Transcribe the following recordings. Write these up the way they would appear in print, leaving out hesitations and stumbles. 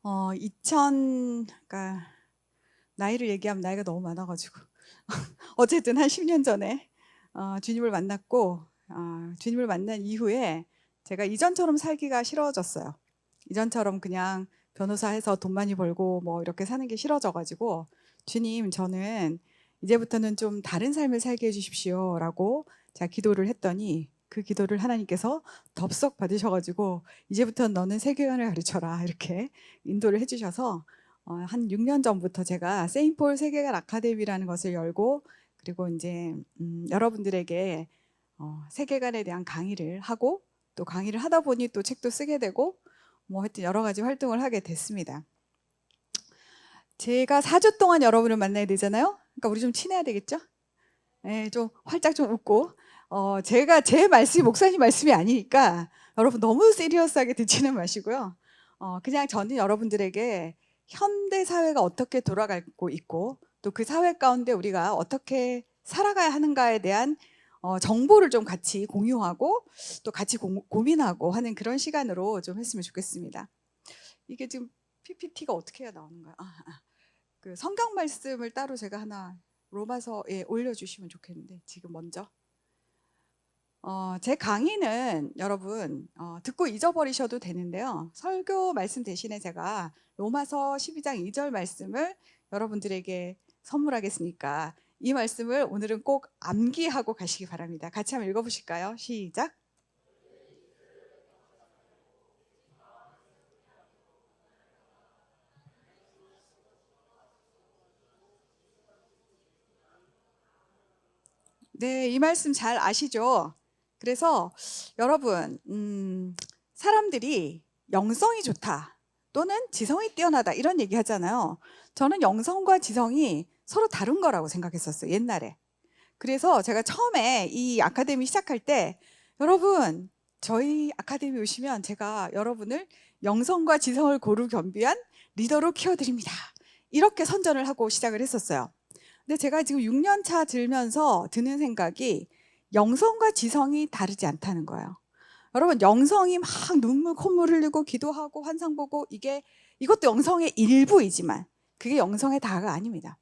그러니까 나이를 얘기하면 나이가 너무 많아가지고 어쨌든 한 10년 전에 주님을 만났고, 주님을 만난 이후에 제가 이전처럼 살기가 싫어졌어요. 이전처럼 그냥 변호사 해서 돈 많이 벌고 뭐 이렇게 사는 게 싫어져가지고, 주님, 저는 이제부터는 좀 다른 삶을 살게 해주십시오라고 제가 기도를 했더니, 그 기도를 하나님께서 덥석 받으셔가지고, 이제부터는 너는 세계관을 가르쳐라 이렇게 인도를 해주셔서, 한 6년 전부터 제가 세인폴 세계관 아카데미라는 것을 열고, 그리고 이제 여러분들에게 세계관에 대한 강의를 하고, 또 강의를 하다 보니 또 책도 쓰게 되고, 뭐 하여튼 여러 가지 활동을 하게 됐습니다. 제가 4주 동안 여러분을 만나야 되잖아요. 그러니까 우리 좀 친해야 되겠죠? 네, 좀 활짝 좀 웃고. 제가 제 말씀이 목사님 말씀이 아니니까 여러분 너무 시리어스하게 듣지는 마시고요. 그냥 저는 여러분들에게 현대 사회가 어떻게 돌아가고 있고, 또 그 사회 가운데 우리가 어떻게 살아가야 하는가에 대한 정보를 좀 같이 공유하고, 또 같이 고민하고 하는 그런 시간으로 좀 했으면 좋겠습니다. 이게 지금 PPT가 어떻게 해야 나오는 거야? 그 성경 말씀을 따로 제가 하나 로마서에 올려주시면 좋겠는데, 지금 먼저. 제 강의는 여러분 듣고 잊어버리셔도 되는데요. 설교 말씀 대신에 제가 로마서 12장 2절 말씀을 여러분들에게 선물하겠으니까, 이 말씀을 오늘은 꼭 암기하고 가시기 바랍니다. 같이 한번 읽어보실까요? 시작. 네, 이 말씀 잘 아시죠? 그래서 여러분, 사람들이 영성이 좋다 또는 지성이 뛰어나다 이런 얘기 하잖아요. 저는 영성과 지성이 서로 다른 거라고 생각했었어요, 옛날에. 그래서 제가 처음에 이 아카데미 시작할 때, 여러분 저희 아카데미 오시면 제가 여러분을 영성과 지성을 고루 겸비한 리더로 키워드립니다, 이렇게 선전을 하고 시작을 했었어요. 근데 제가 지금 6년 차 들면서 드는 생각이, 영성과 지성이 다르지 않다는 거예요. 여러분, 영성이 막 눈물 콧물 흘리고 기도하고 환상 보고, 이것도 영성의 일부이지만 그게 영성의 다가 아닙니다.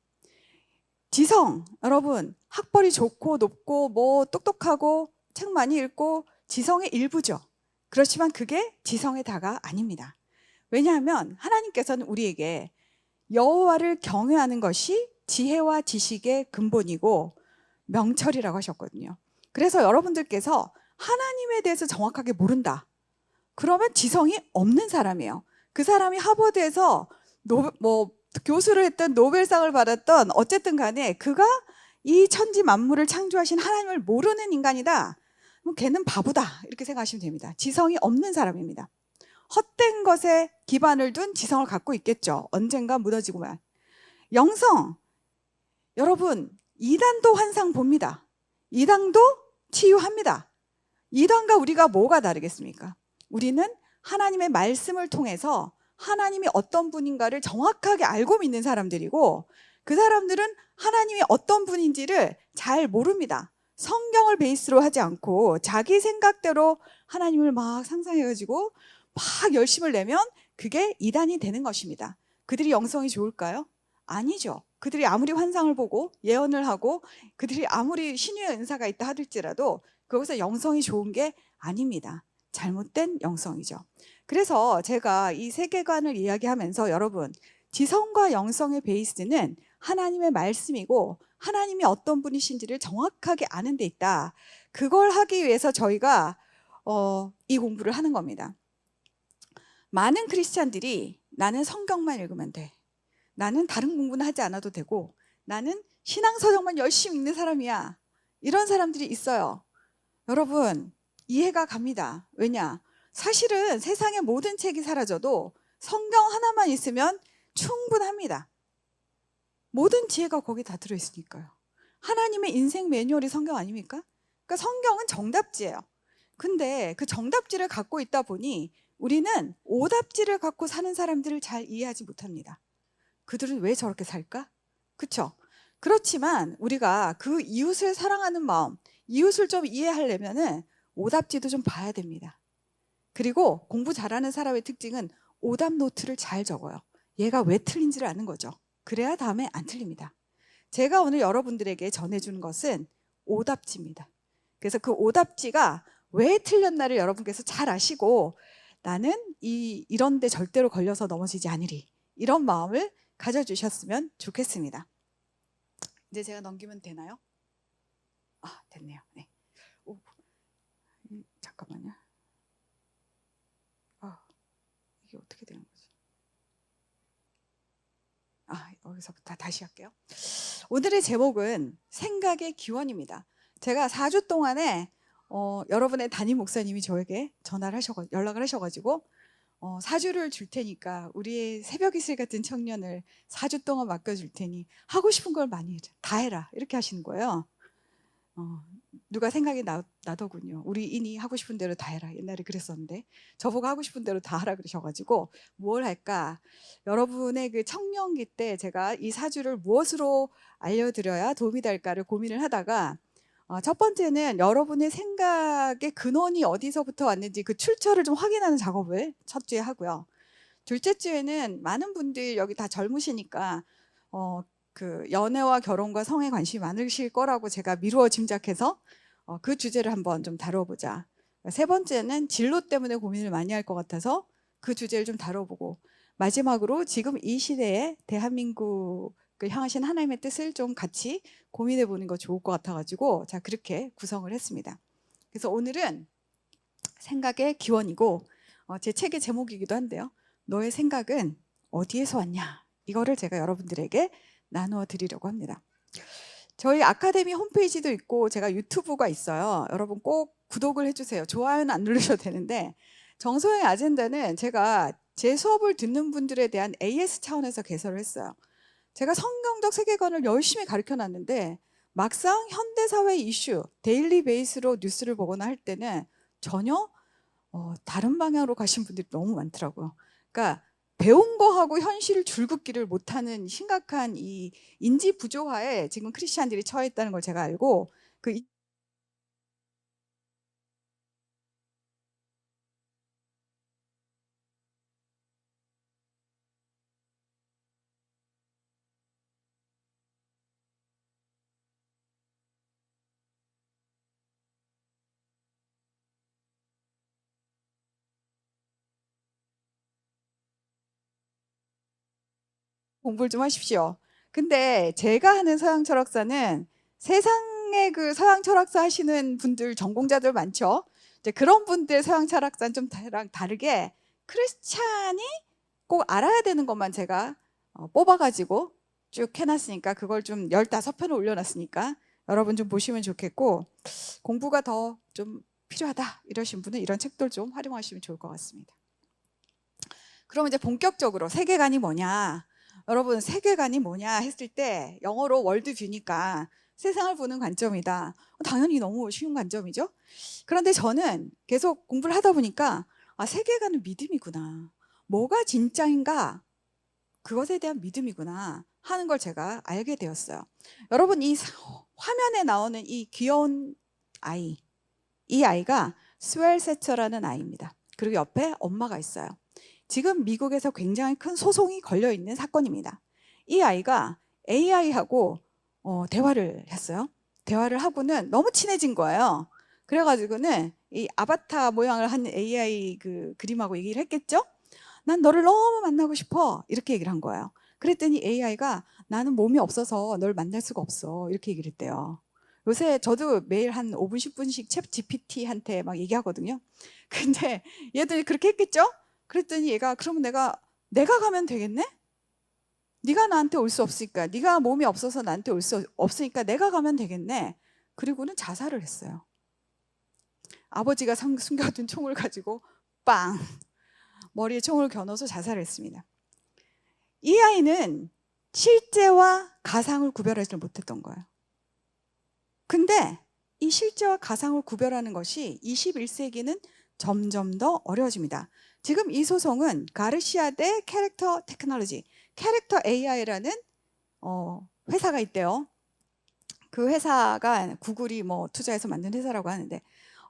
지성, 여러분 학벌이 좋고 높고 뭐 똑똑하고 책 많이 읽고 지성의 일부죠. 그렇지만 그게 지성의 다가 아닙니다. 왜냐하면 하나님께서는 우리에게 여호와를 경외하는 것이 지혜와 지식의 근본이고 명철이라고 하셨거든요. 그래서 여러분들께서 하나님에 대해서 정확하게 모른다, 그러면 지성이 없는 사람이에요. 그 사람이 하버드에서 교수를 했던 노벨상을 받았던 어쨌든 간에 그가 이 천지 만물을 창조하신 하나님을 모르는 인간이다, 그럼 걔는 바보다 이렇게 생각하시면 됩니다. 지성이 없는 사람입니다. 헛된 것에 기반을 둔 지성을 갖고 있겠죠. 언젠가 무너지고만. 영성, 여러분 이단도 환상 봅니다. 이단도 치유합니다. 이단과 우리가 뭐가 다르겠습니까? 우리는 하나님의 말씀을 통해서 하나님이 어떤 분인가를 정확하게 알고 믿는 사람들이고, 그 사람들은 하나님이 어떤 분인지를 잘 모릅니다. 성경을 베이스로 하지 않고 자기 생각대로 하나님을 막 상상해가지고 막 열심을 내면 그게 이단이 되는 것입니다. 그들이 영성이 좋을까요? 아니죠. 그들이 아무리 환상을 보고 예언을 하고 그들이 아무리 신유의 은사가 있다 하더라도 그것은 영성이 좋은 게 아닙니다. 잘못된 영성이죠. 그래서 제가 이 세계관을 이야기하면서, 여러분 지성과 영성의 베이스는 하나님의 말씀이고 하나님이 어떤 분이신지를 정확하게 아는 데 있다. 그걸 하기 위해서 저희가 이 공부를 하는 겁니다. 많은 크리스찬들이 나는 성경만 읽으면 돼, 나는 다른 공부는 하지 않아도 되고, 나는 신앙서적만 열심히 읽는 사람이야, 이런 사람들이 있어요. 여러분 이해가 갑니다. 왜냐? 사실은 세상의 모든 책이 사라져도 성경 하나만 있으면 충분합니다. 모든 지혜가 거기 다 들어있으니까요. 하나님의 인생 매뉴얼이 성경 아닙니까? 그러니까 성경은 정답지예요. 근데 그 정답지를 갖고 있다 보니 우리는 오답지를 갖고 사는 사람들을 잘 이해하지 못합니다. 그들은 왜 저렇게 살까? 그렇죠? 그렇지만 우리가 그 이웃을 사랑하는 마음, 이웃을 좀 이해하려면은 오답지도 좀 봐야 됩니다. 그리고 공부 잘하는 사람의 특징은 오답 노트를 잘 적어요. 얘가 왜 틀린지를 아는 거죠. 그래야 다음에 안 틀립니다. 제가 오늘 여러분들에게 전해주는 것은 오답지입니다. 그래서 그 오답지가 왜 틀렸나를 여러분께서 잘 아시고 나는 이런 데 절대로 걸려서 넘어지지 않으리. 이런 마음을 가져주셨으면 좋겠습니다. 이제 제가 넘기면 되나요? 아, 됐네요. 네. 오, 잠깐만요. 아, 이게 어떻게 되는 거지? 아, 여기서부터 다시 할게요. 오늘의 제목은 생각의 기원입니다. 제가 4주 동안에 여러분의 담임 목사님이 저에게 연락을 하셔가지고 4주를 줄 테니까 우리의 새벽 이슬 같은 청년을 4주 동안 맡겨줄 테니 하고 싶은 걸 많이 다 해라 이렇게 하시는 거예요. 누가 생각이 나더군요. 우리 인이 하고 싶은 대로 다 해라. 옛날에 그랬었는데 저보고 하고 싶은 대로 다 하라 그러셔가지고 뭘 할까? 여러분의 그 청년기 때 제가 이 4주를 무엇으로 알려드려야 도움이 될까를 고민을 하다가 첫 번째는 여러분의 생각의 근원이 어디서부터 왔는지 그 출처를 좀 확인하는 작업을 첫 주에 하고요. 둘째 주에는 많은 분들 여기 다 젊으시니까 그 연애와 결혼과 성에 관심이 많으실 거라고 제가 미루어 짐작해서 그 주제를 한번 좀 다뤄보자. 세 번째는 진로 때문에 고민을 많이 할 것 같아서 그 주제를 좀 다뤄보고 마지막으로 지금 이 시대에 대한민국을 향하신 하나님의 뜻을 좀 같이 고민해 보는 거 좋을 것 같아가지고 자 그렇게 구성을 했습니다. 그래서 오늘은 생각의 기원이고 제 책의 제목이기도 한데요. 너의 생각은 어디에서 왔냐? 이거를 제가 여러분들에게 나누어 드리려고 합니다. 저희 아카데미 홈페이지도 있고 제가 유튜브가 있어요. 여러분 꼭 구독을 해주세요. 좋아요는 안 누르셔도 되는데 정소영의 아젠다는 제가 제 수업을 듣는 분들에 대한 AS 차원에서 개설을 했어요. 제가 성경적 세계관을 열심히 가르쳐 놨는데 막상 현대사회 이슈, 데일리 베이스로 뉴스를 보거나 할 때는 전혀 다른 방향으로 가신 분들이 너무 많더라고요. 그러니까 배운 거하고 현실을 줄긋기를 못하는 심각한 이 인지 부조화에 지금 크리스찬들이 처해 있다는 걸 제가 알고 공부를 좀 하십시오. 근데 제가 하는 서양 철학사는 세상에 그 서양 철학사 하시는 분들 전공자들 많죠. 이제 그런 분들 서양 철학사는 좀 다르게 크리스찬이 꼭 알아야 되는 것만 제가 뽑아가지고 쭉 해놨으니까 그걸 좀 15편을 올려놨으니까 여러분 좀 보시면 좋겠고 공부가 더 좀 필요하다 이러신 분은 이런 책들 좀 활용하시면 좋을 것 같습니다. 그럼 이제 본격적으로 세계관이 뭐냐? 여러분 세계관이 뭐냐 했을 때 영어로 월드뷰니까 세상을 보는 관점이다. 당연히 너무 쉬운 관점이죠. 그런데 저는 계속 공부를 하다 보니까 세계관은 믿음이구나. 뭐가 진짜인가? 그것에 대한 믿음이구나 하는 걸 제가 알게 되었어요. 여러분 이 화면에 나오는 이 귀여운 아이, 이 아이가 스웰세처라는 아이입니다. 그리고 옆에 엄마가 있어요. 지금 미국에서 굉장히 큰 소송이 걸려 있는 사건입니다. 이 아이가 AI하고 대화를 했어요. 대화를 하고는 너무 친해진 거예요. 그래가지고는 이 아바타 모양을 한 AI 그 그림하고 얘기를 했겠죠? 난 너를 너무 만나고 싶어. 이렇게 얘기를 한 거예요. 그랬더니 AI가 나는 몸이 없어서 널 만날 수가 없어. 이렇게 얘기를 했대요. 요새 저도 매일 한 5분, 10분씩 챗 GPT한테 막 얘기하거든요. 근데 얘들이 그렇게 했겠죠? 그랬더니 얘가 그러면 내가 가면 되겠네? 네가 나한테 올 수 없으니까 네가 몸이 없어서 나한테 올 수 없으니까 내가 가면 되겠네. 그리고는 자살을 했어요. 아버지가 숨겨둔 총을 가지고 빵 머리에 총을 겨눠서 자살을 했습니다. 이 아이는 실제와 가상을 구별하지 못했던 거예요. 근데 이 실제와 가상을 구별하는 것이 21세기는 점점 더 어려워집니다. 지금 이 소송은 가르시아 대 캐릭터 테크놀로지, 캐릭터 AI라는 회사가 있대요. 그 회사가 구글이 뭐 투자해서 만든 회사라고 하는데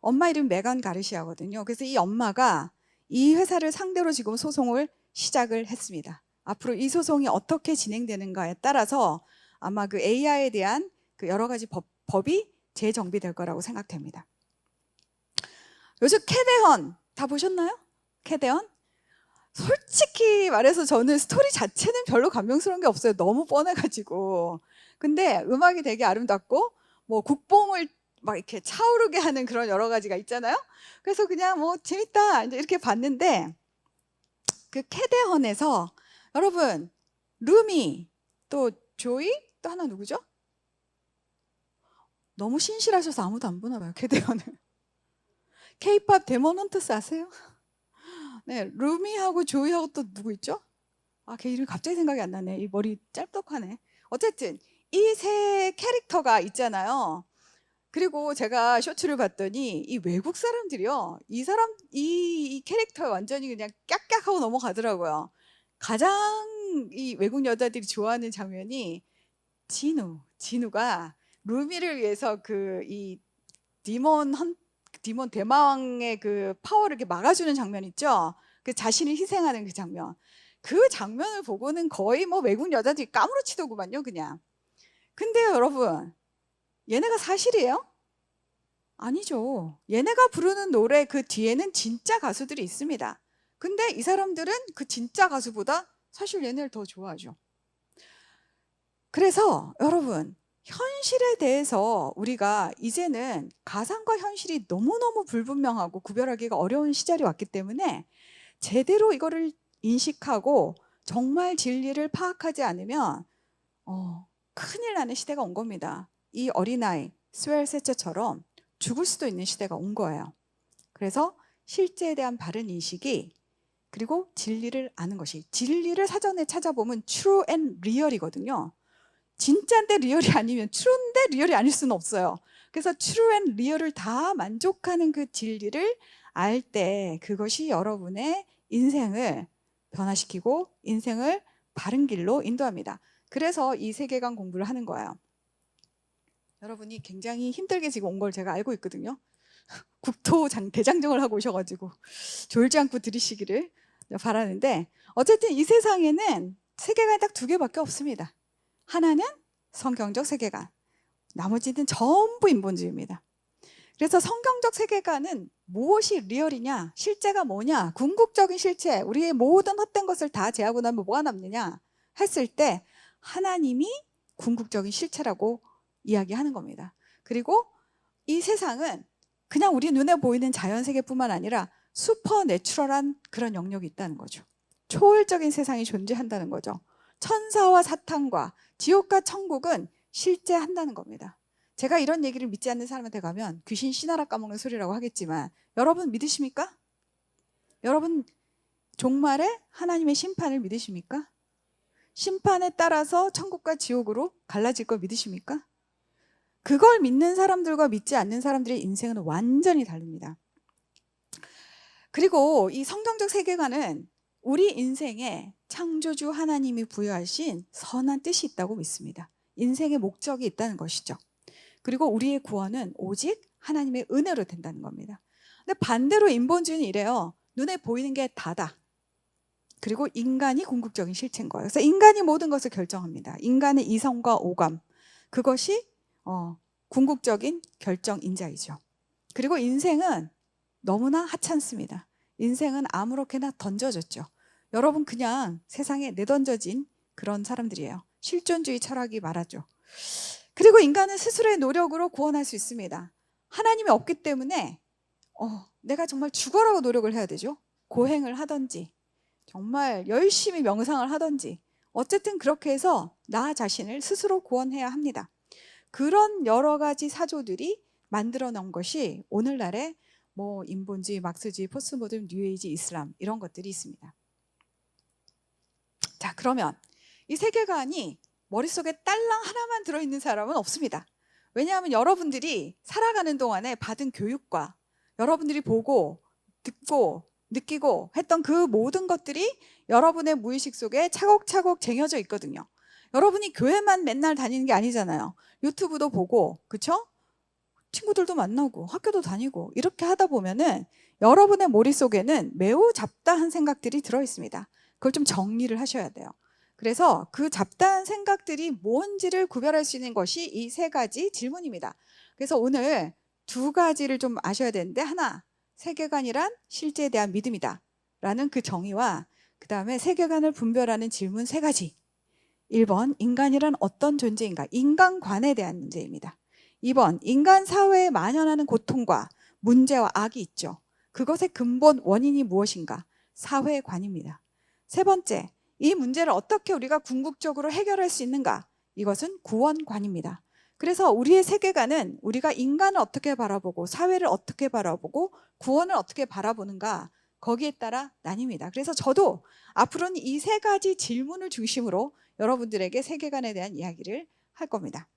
엄마 이름 메간 가르시아거든요. 그래서 이 엄마가 이 회사를 상대로 지금 소송을 시작을 했습니다. 앞으로 이 소송이 어떻게 진행되는가에 따라서 아마 그 AI에 대한 그 여러 가지 법이 재정비될 거라고 생각됩니다. 요즘 캐대헌 다 보셨나요? 캐대헌? 솔직히 말해서 저는 스토리 자체는 별로 감명스러운 게 없어요. 너무 뻔해가지고. 근데 음악이 되게 아름답고 뭐 국뽕을 막 이렇게 차오르게 하는 그런 여러 가지가 있잖아요. 그래서 그냥 뭐 재밌다 이제 이렇게 봤는데, 그 캐대헌에서 여러분 루미 또 조이 또 하나 누구죠? 너무 신실하셔서 아무도 안 보나 봐요. 캐대헌을. K-팝 데몬 헌터스 아세요? 네, 루미하고 조이하고 또 누구 있죠? 아, 걔 이름 갑자기 생각이 안 나네. 이 머리 짤떡하네. 어쨌든 이 세 캐릭터가 있잖아요. 그리고 제가 쇼츠를 봤더니 이 외국 사람들이요, 이 캐릭터에 완전히 그냥 깍깍하고 넘어가더라고요. 가장 이 외국 여자들이 좋아하는 장면이 진우가 루미를 위해서 그 이 디몬 대마왕의 그 파워를 이렇게 막아주는 장면 있죠? 그 자신을 희생하는 그 장면. 그 장면을 보고는 거의 뭐 외국 여자들이 까무러치더구만요, 그냥. 근데요, 여러분, 얘네가 사실이에요? 아니죠. 얘네가 부르는 노래 그 뒤에는 진짜 가수들이 있습니다. 근데 이 사람들은 그 진짜 가수보다 사실 얘네를 더 좋아하죠. 그래서 여러분, 현실에 대해서 우리가 이제는 가상과 현실이 너무너무 불분명하고 구별하기가 어려운 시절이 왔기 때문에 제대로 이거를 인식하고 정말 진리를 파악하지 않으면 큰일 나는 시대가 온 겁니다. 이 어린아이 스웰 세처처럼 죽을 수도 있는 시대가 온 거예요. 그래서 실제에 대한 바른 인식이, 그리고 진리를 아는 것이, 진리를 사전에 찾아보면 true and real이거든요. 진짜인데 리얼이 아니면 true인데 리얼이 아닐 수는 없어요. 그래서 true and real을 다 만족하는 그 진리를 알 때 그것이 여러분의 인생을 변화시키고 인생을 바른 길로 인도합니다. 그래서 이 세계관 공부를 하는 거예요. 여러분이 굉장히 힘들게 지금 온 걸 제가 알고 있거든요. 대장정을 하고 오셔가지고 졸지 않고 들으시기를 바라는데, 어쨌든 이 세상에는 세계관이 딱 두 개밖에 없습니다. 하나는 성경적 세계관, 나머지는 전부 인본주의입니다. 그래서 성경적 세계관은 무엇이 리얼이냐, 실제가 뭐냐, 궁극적인 실체, 우리의 모든 헛된 것을 다 제하고 나면 뭐가 남느냐 했을 때 하나님이 궁극적인 실체라고 이야기하는 겁니다. 그리고 이 세상은 그냥 우리 눈에 보이는 자연세계뿐만 아니라 슈퍼내추럴한 그런 영역이 있다는 거죠. 초월적인 세상이 존재한다는 거죠. 천사와 사탄과 지옥과 천국은 실제한다는 겁니다. 제가 이런 얘기를 믿지 않는 사람한테 가면 귀신 씨나라 까먹는 소리라고 하겠지만, 여러분 믿으십니까? 여러분 종말에 하나님의 심판을 믿으십니까? 심판에 따라서 천국과 지옥으로 갈라질 걸 믿으십니까? 그걸 믿는 사람들과 믿지 않는 사람들의 인생은 완전히 다릅니다. 그리고 이 성경적 세계관은 우리 인생에 창조주 하나님이 부여하신 선한 뜻이 있다고 믿습니다. 인생의 목적이 있다는 것이죠. 그리고 우리의 구원은 오직 하나님의 은혜로 된다는 겁니다. 근데 반대로 인본주의는 이래요. 눈에 보이는 게 다다. 그리고 인간이 궁극적인 실체인 거예요. 그래서 인간이 모든 것을 결정합니다. 인간의 이성과 오감, 그것이 궁극적인 결정인자이죠. 그리고 인생은 너무나 하찮습니다. 인생은 아무렇게나 던져졌죠. 여러분 그냥 세상에 내던져진 그런 사람들이에요. 실존주의 철학이 말하죠. 그리고 인간은 스스로의 노력으로 구원할 수 있습니다. 하나님이 없기 때문에 내가 정말 죽어라고 노력을 해야 되죠. 고행을 하든지 정말 열심히 명상을 하든지, 어쨌든 그렇게 해서 나 자신을 스스로 구원해야 합니다. 그런 여러 가지 사조들이 만들어 놓은 것이 오늘날의 뭐 인본주의, 막스주의, 포스모던, 뉴에이지, 이슬람 이런 것들이 있습니다. 자, 그러면 이 세계관이 머릿속에 딸랑 하나만 들어있는 사람은 없습니다. 왜냐하면 여러분들이 살아가는 동안에 받은 교육과 여러분들이 보고 듣고 느끼고 했던 그 모든 것들이 여러분의 무의식 속에 차곡차곡 쟁여져 있거든요. 여러분이 교회만 맨날 다니는 게 아니잖아요. 유튜브도 보고, 그쵸? 친구들도 만나고 학교도 다니고 이렇게 하다 보면은 여러분의 머릿속에는 매우 잡다한 생각들이 들어있습니다. 그걸 좀 정리를 하셔야 돼요. 그래서 그 잡다한 생각들이 뭔지를 구별할 수 있는 것이 이 세 가지 질문입니다. 그래서 오늘 두 가지를 좀 아셔야 되는데, 하나, 세계관이란 실제에 대한 믿음이다 라는 그 정의와, 그 다음에 세계관을 분별하는 질문 세 가지. 1번, 인간이란 어떤 존재인가? 인간관에 대한 문제입니다. 2번, 인간 사회에 만연하는 고통과 문제와 악이 있죠. 그것의 근본 원인이 무엇인가? 사회관입니다. 세 번째, 이 문제를 어떻게 우리가 궁극적으로 해결할 수 있는가? 이것은 구원관입니다. 그래서 우리의 세계관은 우리가 인간을 어떻게 바라보고 사회를 어떻게 바라보고 구원을 어떻게 바라보는가, 거기에 따라 나뉩니다. 그래서 저도 앞으로는 이 세 가지 질문을 중심으로 여러분들에게 세계관에 대한 이야기를 할 겁니다.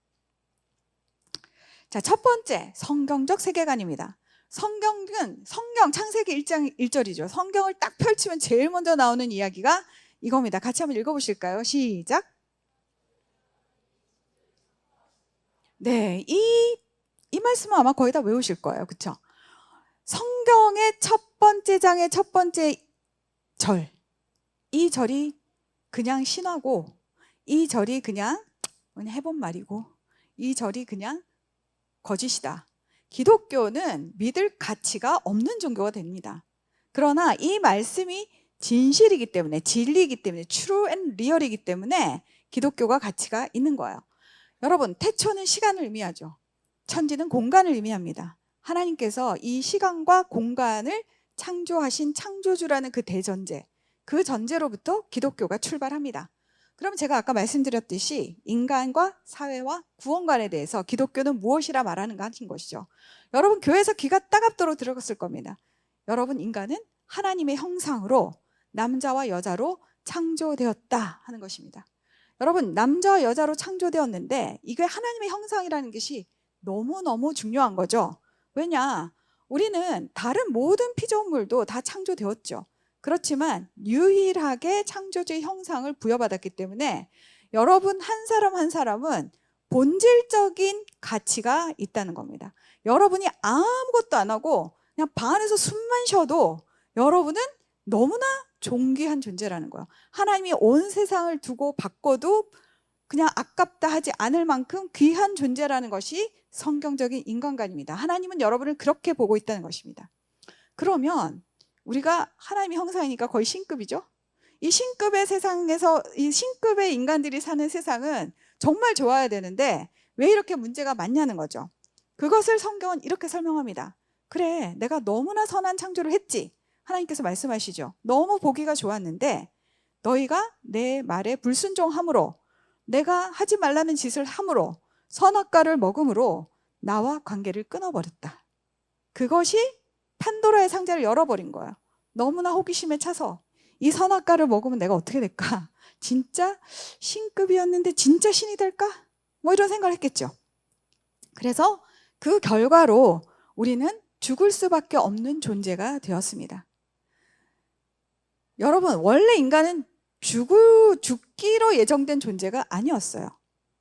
자, 첫 번째, 성경적 세계관입니다. 성경은 성경 창세기 1장 1절이죠. 성경을 딱 펼치면 제일 먼저 나오는 이야기가 이겁니다. 같이 한번 읽어보실까요? 시작. 네, 이 말씀은 아마 거의 다 외우실 거예요. 그렇죠? 성경의 첫 번째 장의 첫 번째 절, 이 절이 그냥 신화고, 이 절이 그냥 해본 말이고, 이 절이 그냥 거짓이다. 기독교는 믿을 가치가 없는 종교가 됩니다. 그러나 이 말씀이 진실이기 때문에, 진리이기 때문에, true and real이기 때문에 기독교가 가치가 있는 거예요. 여러분, 태초는 시간을 의미하죠. 천지는 공간을 의미합니다. 하나님께서 이 시간과 공간을 창조하신 창조주라는 그 대전제, 그 전제로부터 기독교가 출발합니다. 그럼 제가 아까 말씀드렸듯이 인간과 사회와 구원관에 대해서 기독교는 무엇이라 말하는가 하신 것이죠. 여러분, 교회에서 귀가 따갑도록 들었을 겁니다. 여러분, 인간은 하나님의 형상으로 남자와 여자로 창조되었다 하는 것입니다. 여러분, 남자와 여자로 창조되었는데 이게 하나님의 형상이라는 것이 너무너무 중요한 거죠. 왜냐? 우리는 다른 모든 피조물도 다 창조되었죠. 그렇지만 유일하게 창조주의 형상을 부여받았기 때문에 여러분 한 사람 한 사람은 본질적인 가치가 있다는 겁니다. 여러분이 아무것도 안 하고 그냥 방 안에서 숨만 쉬어도 여러분은 너무나 존귀한 존재라는 거예요. 하나님이 온 세상을 두고 바꿔도 그냥 아깝다 하지 않을 만큼 귀한 존재라는 것이 성경적인 인간관입니다. 하나님은 여러분을 그렇게 보고 있다는 것입니다. 그러면 우리가 하나님의 형상이니까 거의 신급이죠. 이 신급의 세상에서, 이 신급의 인간들이 사는 세상은 정말 좋아야 되는데 왜 이렇게 문제가 많냐는 거죠. 그것을 성경은 이렇게 설명합니다. 그래, 내가 너무나 선한 창조를 했지. 하나님께서 말씀하시죠. 너무 보기가 좋았는데 너희가 내 말에 불순종함으로, 내가 하지 말라는 짓을 함으로, 선악과를 먹음으로 나와 관계를 끊어버렸다. 그것이 판도라의 상자를 열어버린 거예요. 너무나 호기심에 차서 이 선악과를 먹으면 내가 어떻게 될까? 진짜 신급이었는데 진짜 신이 될까? 뭐 이런 생각을 했겠죠. 그래서 그 결과로 우리는 죽을 수밖에 없는 존재가 되었습니다. 여러분, 원래 인간은 죽기로 예정된 존재가 아니었어요.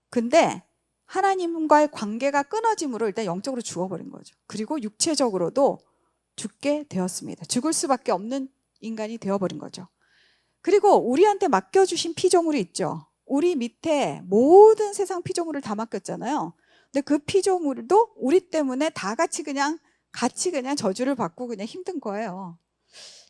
근데 하나님과의 관계가 끊어짐으로 일단 영적으로 죽어버린 거죠. 그리고 육체적으로도 죽게 되었습니다. 죽을 수밖에 없는 인간이 되어버린 거죠. 그리고 우리한테 맡겨주신 피조물이 있죠. 우리 밑에 모든 세상 피조물을 다 맡겼잖아요. 근데 그 피조물도 우리 때문에 다 같이 그냥 저주를 받고 그냥 힘든 거예요.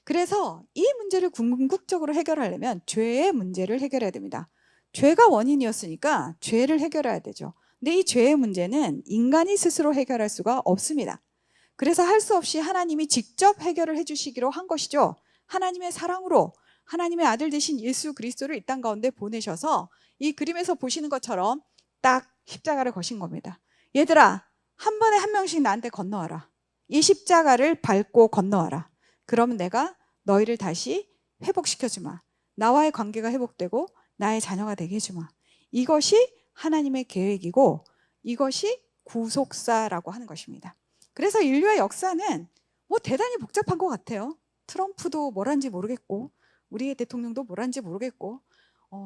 그래서 이 문제를 궁극적으로 해결하려면 죄의 문제를 해결해야 됩니다. 죄가 원인이었으니까 죄를 해결해야 되죠. 근데 이 죄의 문제는 인간이 스스로 해결할 수가 없습니다. 그래서 할 수 없이 하나님이 직접 해결을 해주시기로 한 것이죠. 하나님의 사랑으로 하나님의 아들 되신 예수 그리스도를 이 땅 가운데 보내셔서 이 그림에서 보시는 것처럼 딱 십자가를 거신 겁니다. 얘들아, 한 번에 한 명씩 나한테 건너와라. 이 십자가를 밟고 건너와라. 그러면 내가 너희를 다시 회복시켜주마. 나와의 관계가 회복되고 나의 자녀가 되게 해주마. 이것이 하나님의 계획이고 이것이 구속사라고 하는 것입니다. 그래서 인류의 역사는 뭐 대단히 복잡한 것 같아요. 트럼프도 뭐란지 모르겠고 우리의 대통령도 뭐란지 모르겠고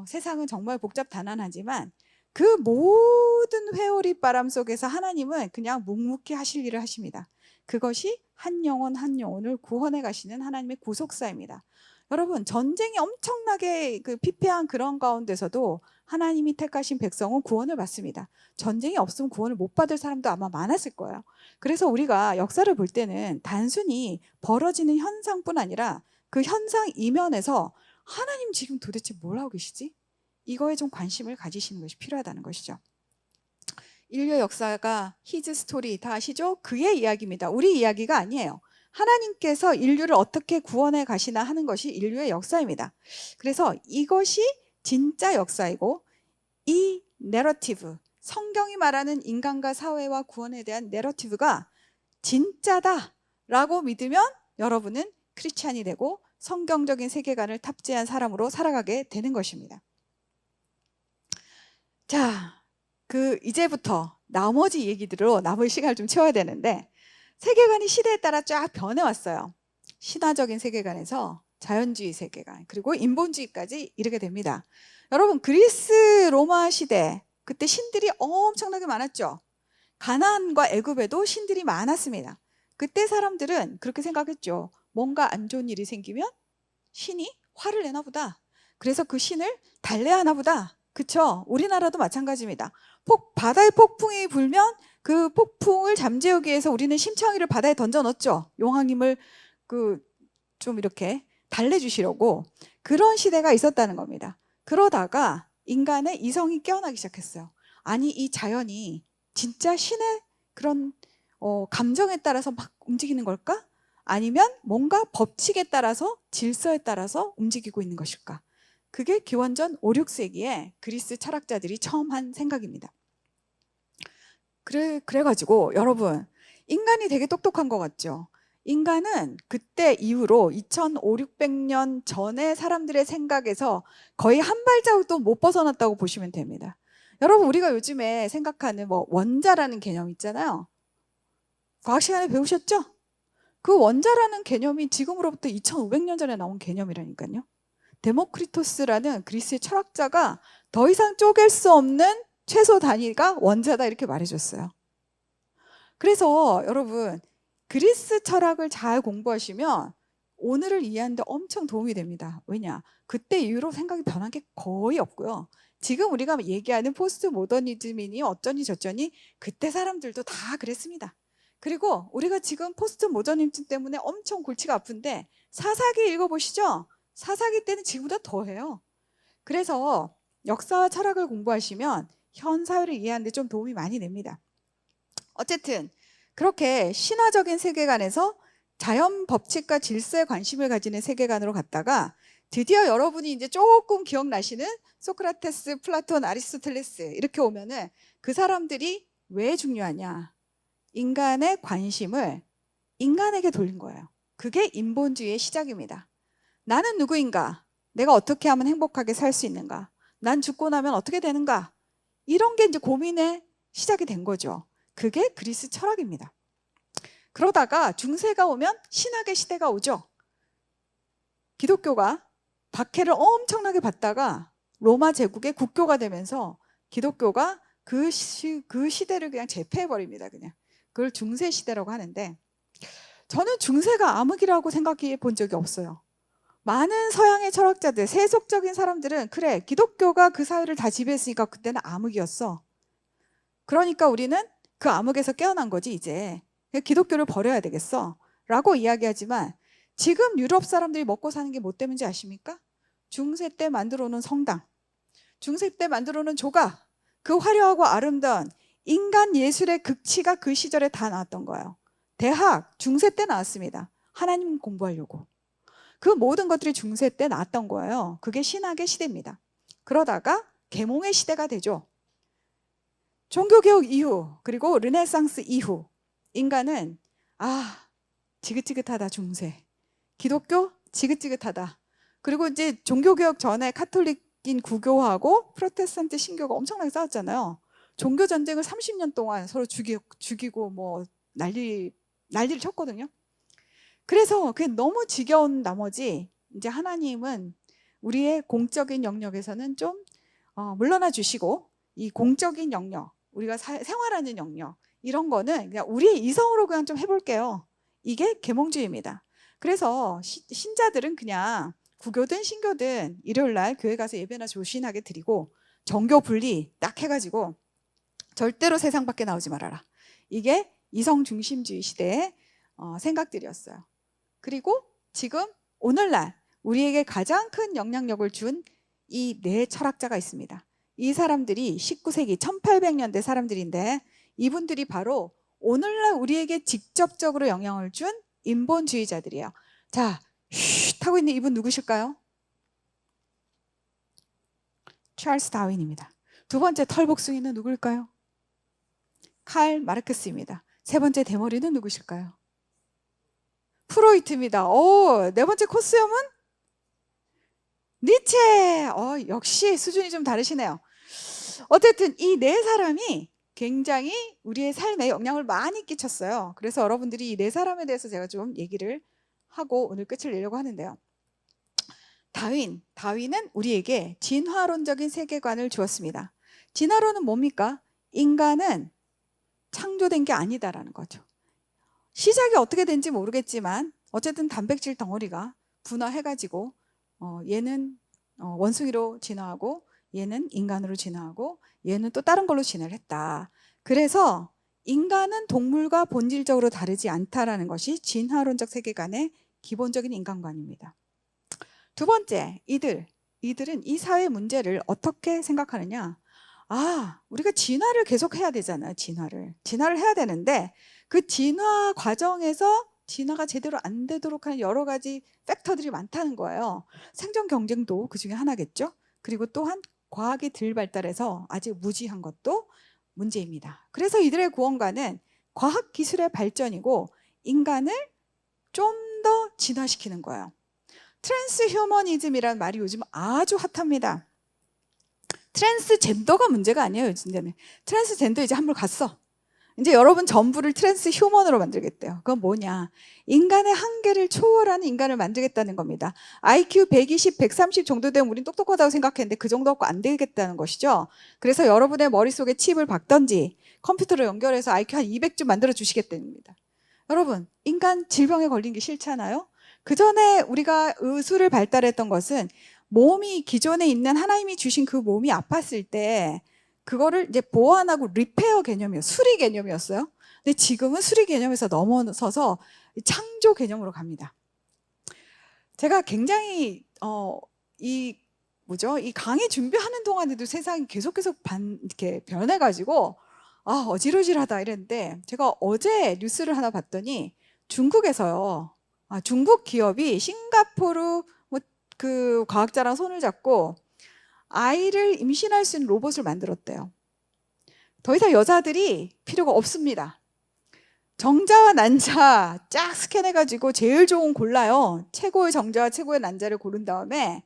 세상은 정말 복잡다난하지만 그 모든 회오리 바람 속에서 하나님은 그냥 묵묵히 하실 일을 하십니다. 그것이 한 영혼 한 영혼을 구원해 가시는 하나님의 구속사입니다. 여러분, 전쟁이 엄청나게 피폐한 그런 가운데서도 하나님이 택하신 백성은 구원을 받습니다. 전쟁이 없으면 구원을 못 받을 사람도 아마 많았을 거예요. 그래서 우리가 역사를 볼 때는 단순히 벌어지는 현상뿐 아니라 그 현상 이면에서 하나님 지금 도대체 뭘 하고 계시지? 이거에 좀 관심을 가지시는 것이 필요하다는 것이죠. 인류의 역사가 히즈 스토리 다 아시죠? 그의 이야기입니다. 우리 이야기가 아니에요. 하나님께서 인류를 어떻게 구원해 가시나 하는 것이 인류의 역사입니다. 그래서 이것이 진짜 역사이고, 이 내러티브, 성경이 말하는 인간과 사회와 구원에 대한 내러티브가 진짜다라고 믿으면 여러분은 크리스찬이 되고 성경적인 세계관을 탑재한 사람으로 살아가게 되는 것입니다. 자, 이제부터 나머지 얘기들로 남을 시간을 좀 채워야 되는데, 세계관이 시대에 따라 쫙 변해왔어요. 신화적인 세계관에서 자연주의 세계관, 그리고 인본주의까지 이르게 됩니다. 여러분, 그리스 로마 시대, 그때 신들이 엄청나게 많았죠. 가나안과 애굽에도 신들이 많았습니다. 그때 사람들은 그렇게 생각했죠. 뭔가 안 좋은 일이 생기면 신이 화를 내나 보다. 그래서 그 신을 달래하나 보다. 그쵸? 우리나라도 마찬가지입니다. 바다에 폭풍이 불면 그 폭풍을 잠재우기 위해서 우리는 심청이를 바다에 던져 넣었죠. 용왕님을 좀 이렇게 달래주시려고. 그런 시대가 있었다는 겁니다. 그러다가 인간의 이성이 깨어나기 시작했어요. 아니, 이 자연이 진짜 신의 그런 감정에 따라서 막 움직이는 걸까? 아니면 뭔가 법칙에 따라서, 질서에 따라서 움직이고 있는 것일까? 그게 기원전 5, 6세기에 그리스 철학자들이 처음 한 생각입니다. 그래가지고 여러분, 인간이 되게 똑똑한 것 같죠? 인간은 그때 이후로 2500, 600년 전에 사람들의 생각에서 거의 한 발자국도 못 벗어났다고 보시면 됩니다. 여러분, 우리가 요즘에 생각하는 원자라는 개념 있잖아요. 과학 시간에 배우셨죠? 그 원자라는 개념이 지금으로부터 2500년 전에 나온 개념이라니까요. 데모크리토스라는 그리스의 철학자가 더 이상 쪼갤 수 없는 최소 단위가 원자다 이렇게 말해줬어요. 그래서 여러분, 그리스 철학을 잘 공부하시면 오늘을 이해하는 데 엄청 도움이 됩니다. 왜냐? 그때 이후로 생각이 변한 게 거의 없고요. 지금 우리가 얘기하는 포스트 모더니즘이니 어쩌니 저쩌니 그때 사람들도 다 그랬습니다. 그리고 우리가 지금 포스트 모더니즘 때문에 엄청 골치가 아픈데 사사기 읽어보시죠. 사사기 때는 지금보다 더해요. 그래서 역사와 철학을 공부하시면 현 사회를 이해하는 데 좀 도움이 많이 됩니다. 어쨌든 그렇게 신화적인 세계관에서 자연 법칙과 질서에 관심을 가지는 세계관으로 갔다가 드디어 여러분이 이제 조금 기억나시는 소크라테스, 플라톤, 아리스토텔레스 이렇게 오면은 그 사람들이 왜 중요하냐? 인간의 관심을 인간에게 돌린 거예요. 그게 인본주의의 시작입니다. 나는 누구인가? 내가 어떻게 하면 행복하게 살 수 있는가? 난 죽고 나면 어떻게 되는가? 이런 게 이제 고민의 시작이 된 거죠. 그게 그리스 철학입니다. 그러다가 중세가 오면 신학의 시대가 오죠. 기독교가 박해를 엄청나게 받다가 로마 제국의 국교가 되면서 기독교가 그 시대를 그냥 제패해버립니다. 그냥. 그걸 중세 시대라고 하는데 저는 중세가 암흑이라고 생각해 본 적이 없어요. 많은 서양의 철학자들, 세속적인 사람들은 그래, 기독교가 그 사회를 다 지배했으니까 그때는 암흑이었어. 그러니까 우리는 그 암흑에서 깨어난 거지 이제. 기독교를 버려야 되겠어 라고 이야기하지만 지금 유럽 사람들이 먹고 사는 게 뭐 때문인지 아십니까? 중세 때 만들어 놓은 성당, 중세 때 만들어 놓은 조각, 그 화려하고 아름다운 인간 예술의 극치가 그 시절에 다 나왔던 거예요. 대학, 중세 때 나왔습니다. 하나님 공부하려고. 그 모든 것들이 중세 때 나왔던 거예요. 그게 신학의 시대입니다. 그러다가 계몽의 시대가 되죠. 종교개혁 이후 그리고 르네상스 이후 인간은 지긋지긋하다 중세, 기독교 지긋지긋하다. 그리고 이제 종교개혁 전에 카톨릭인 구교하고 프로테스탄트 신교가 엄청나게 싸웠잖아요. 종교 전쟁을 30년 동안 서로 죽이고 뭐 난리를 쳤거든요. 그래서 그게 너무 지겨운 나머지 이제 하나님은 우리의 공적인 영역에서는 좀 물러나 주시고 이 공적인 영역, 우리가 생활하는 영역 이런 거는 그냥 우리의 이성으로 그냥 좀 해볼게요. 이게 계몽주의입니다. 그래서 신자들은 그냥 구교든 신교든 일요일 날 교회 가서 예배나 조신하게 드리고 정교 분리 딱 해가지고 절대로 세상 밖에 나오지 말아라. 이게 이성 중심주의 시대의 생각들이었어요. 그리고 지금 오늘날 우리에게 가장 큰 영향력을 준 이 네 철학자가 있습니다. 이 사람들이 19세기 1800년대 사람들인데 이분들이 바로 오늘날 우리에게 직접적으로 영향을 준 인본주의자들이에요. 자, 쉿 하고 있는 이분 누구실까요? 찰스 다윈입니다. 두 번째 털복숭이는 누구일까요? 칼 마르크스입니다. 세 번째 대머리는 누구실까요? 프로이트입니다. 네 번째 코스염은 니체. 역시 수준이 좀 다르시네요. 어쨌든 이 네 사람이 굉장히 우리의 삶에 영향을 많이 끼쳤어요. 그래서 여러분들이 이 네 사람에 대해서 제가 좀 얘기를 하고 오늘 끝을 내려고 하는데요. 다윈은 우리에게 진화론적인 세계관을 주었습니다. 진화론은 뭡니까? 인간은 창조된 게 아니다라는 거죠. 시작이 어떻게 된지 모르겠지만 어쨌든 단백질 덩어리가 분화해가지고 얘는 원숭이로 진화하고 얘는 인간으로 진화하고 얘는 또 다른 걸로 진화를 했다. 그래서 인간은 동물과 본질적으로 다르지 않다라는 것이 진화론적 세계관의 기본적인 인간관입니다. 두 번째, 이들은 이 사회 문제를 어떻게 생각하느냐? 우리가 진화를 계속 해야 되잖아요. 진화를 해야 되는데 그 진화 과정에서 진화가 제대로 안 되도록 하는 여러 가지 팩터들이 많다는 거예요. 생존 경쟁도 그 중에 하나겠죠. 그리고 또한 과학이 덜 발달해서 아직 무지한 것도 문제입니다. 그래서 이들의 구원과는 과학 기술의 발전이고 인간을 좀 더 진화시키는 거예요. 트랜스휴머니즘이라는 말이 요즘 아주 핫합니다. 트랜스젠더가 문제가 아니에요. 요즘에는 트랜스젠더 이제 한물 갔어. 이제 여러분 전부를 트랜스휴먼으로 만들겠대요. 그건 뭐냐? 인간의 한계를 초월하는 인간을 만들겠다는 겁니다. IQ 120, 130 정도 되면 우린 똑똑하다고 생각했는데 그 정도 갖고 안 되겠다는 것이죠. 그래서 여러분의 머릿속에 칩을 박던지 컴퓨터로 연결해서 IQ 한 200쯤 만들어 주시겠다는 겁니다. 여러분, 인간 질병에 걸린 게 싫잖아요? 그 전에 우리가 의술을 발달했던 것은 몸이 기존에 있는 하나님이 주신 그 몸이 아팠을 때 그거를 이제 보완하고 리페어 개념이었어요. 수리 개념이었어요. 근데 지금은 수리 개념에서 넘어서서 창조 개념으로 갑니다. 제가 굉장히 이 강의 준비하는 동안에도 세상이 계속 이렇게 변해가지고 어지러지하다 이랬는데 제가 어제 뉴스를 하나 봤더니 중국에서요. 중국 기업이 싱가포르 그 과학자랑 손을 잡고 아이를 임신할 수 있는 로봇을 만들었대요. 더 이상 여자들이 필요가 없습니다. 정자와 난자 쫙 스캔해가지고 제일 좋은 골라요. 최고의 정자와 최고의 난자를 고른 다음에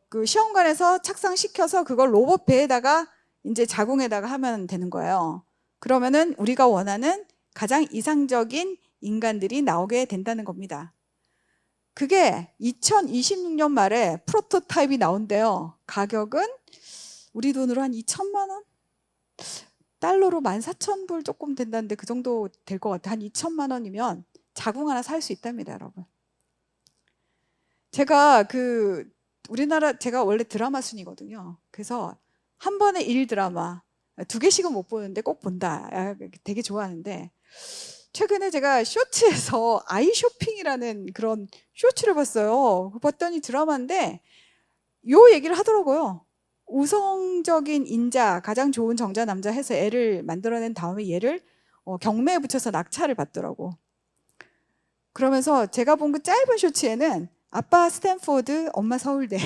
그 시험관에서 착상시켜서 그걸 로봇 배에다가 이제 자궁에다가 하면 되는 거예요. 그러면은 우리가 원하는 가장 이상적인 인간들이 나오게 된다는 겁니다. 그게 2026년 말에 프로토타입이 나온대요. 가격은 우리 돈으로 한 2천만 원? 달러로 14,000불 조금 된다는데 그 정도 될 것 같아요. 한 2천만 원이면 자궁 하나 살 수 있답니다, 여러분. 제가 제가 원래 드라마 순이거든요. 그래서 한 번에 1드라마 2개씩은 못 보는데 꼭 본다. 되게 좋아하는데 최근에 제가 쇼츠에서 아이 쇼핑이라는 그런 쇼츠를 봤어요. 봤더니 드라마인데 요 얘기를 하더라고요. 우성적인 인자, 가장 좋은 정자 남자 해서 애를 만들어낸 다음에 얘를 경매에 붙여서 낙찰을 받더라고. 그러면서 제가 본 그 짧은 쇼츠에는 아빠 스탠포드, 엄마 서울대,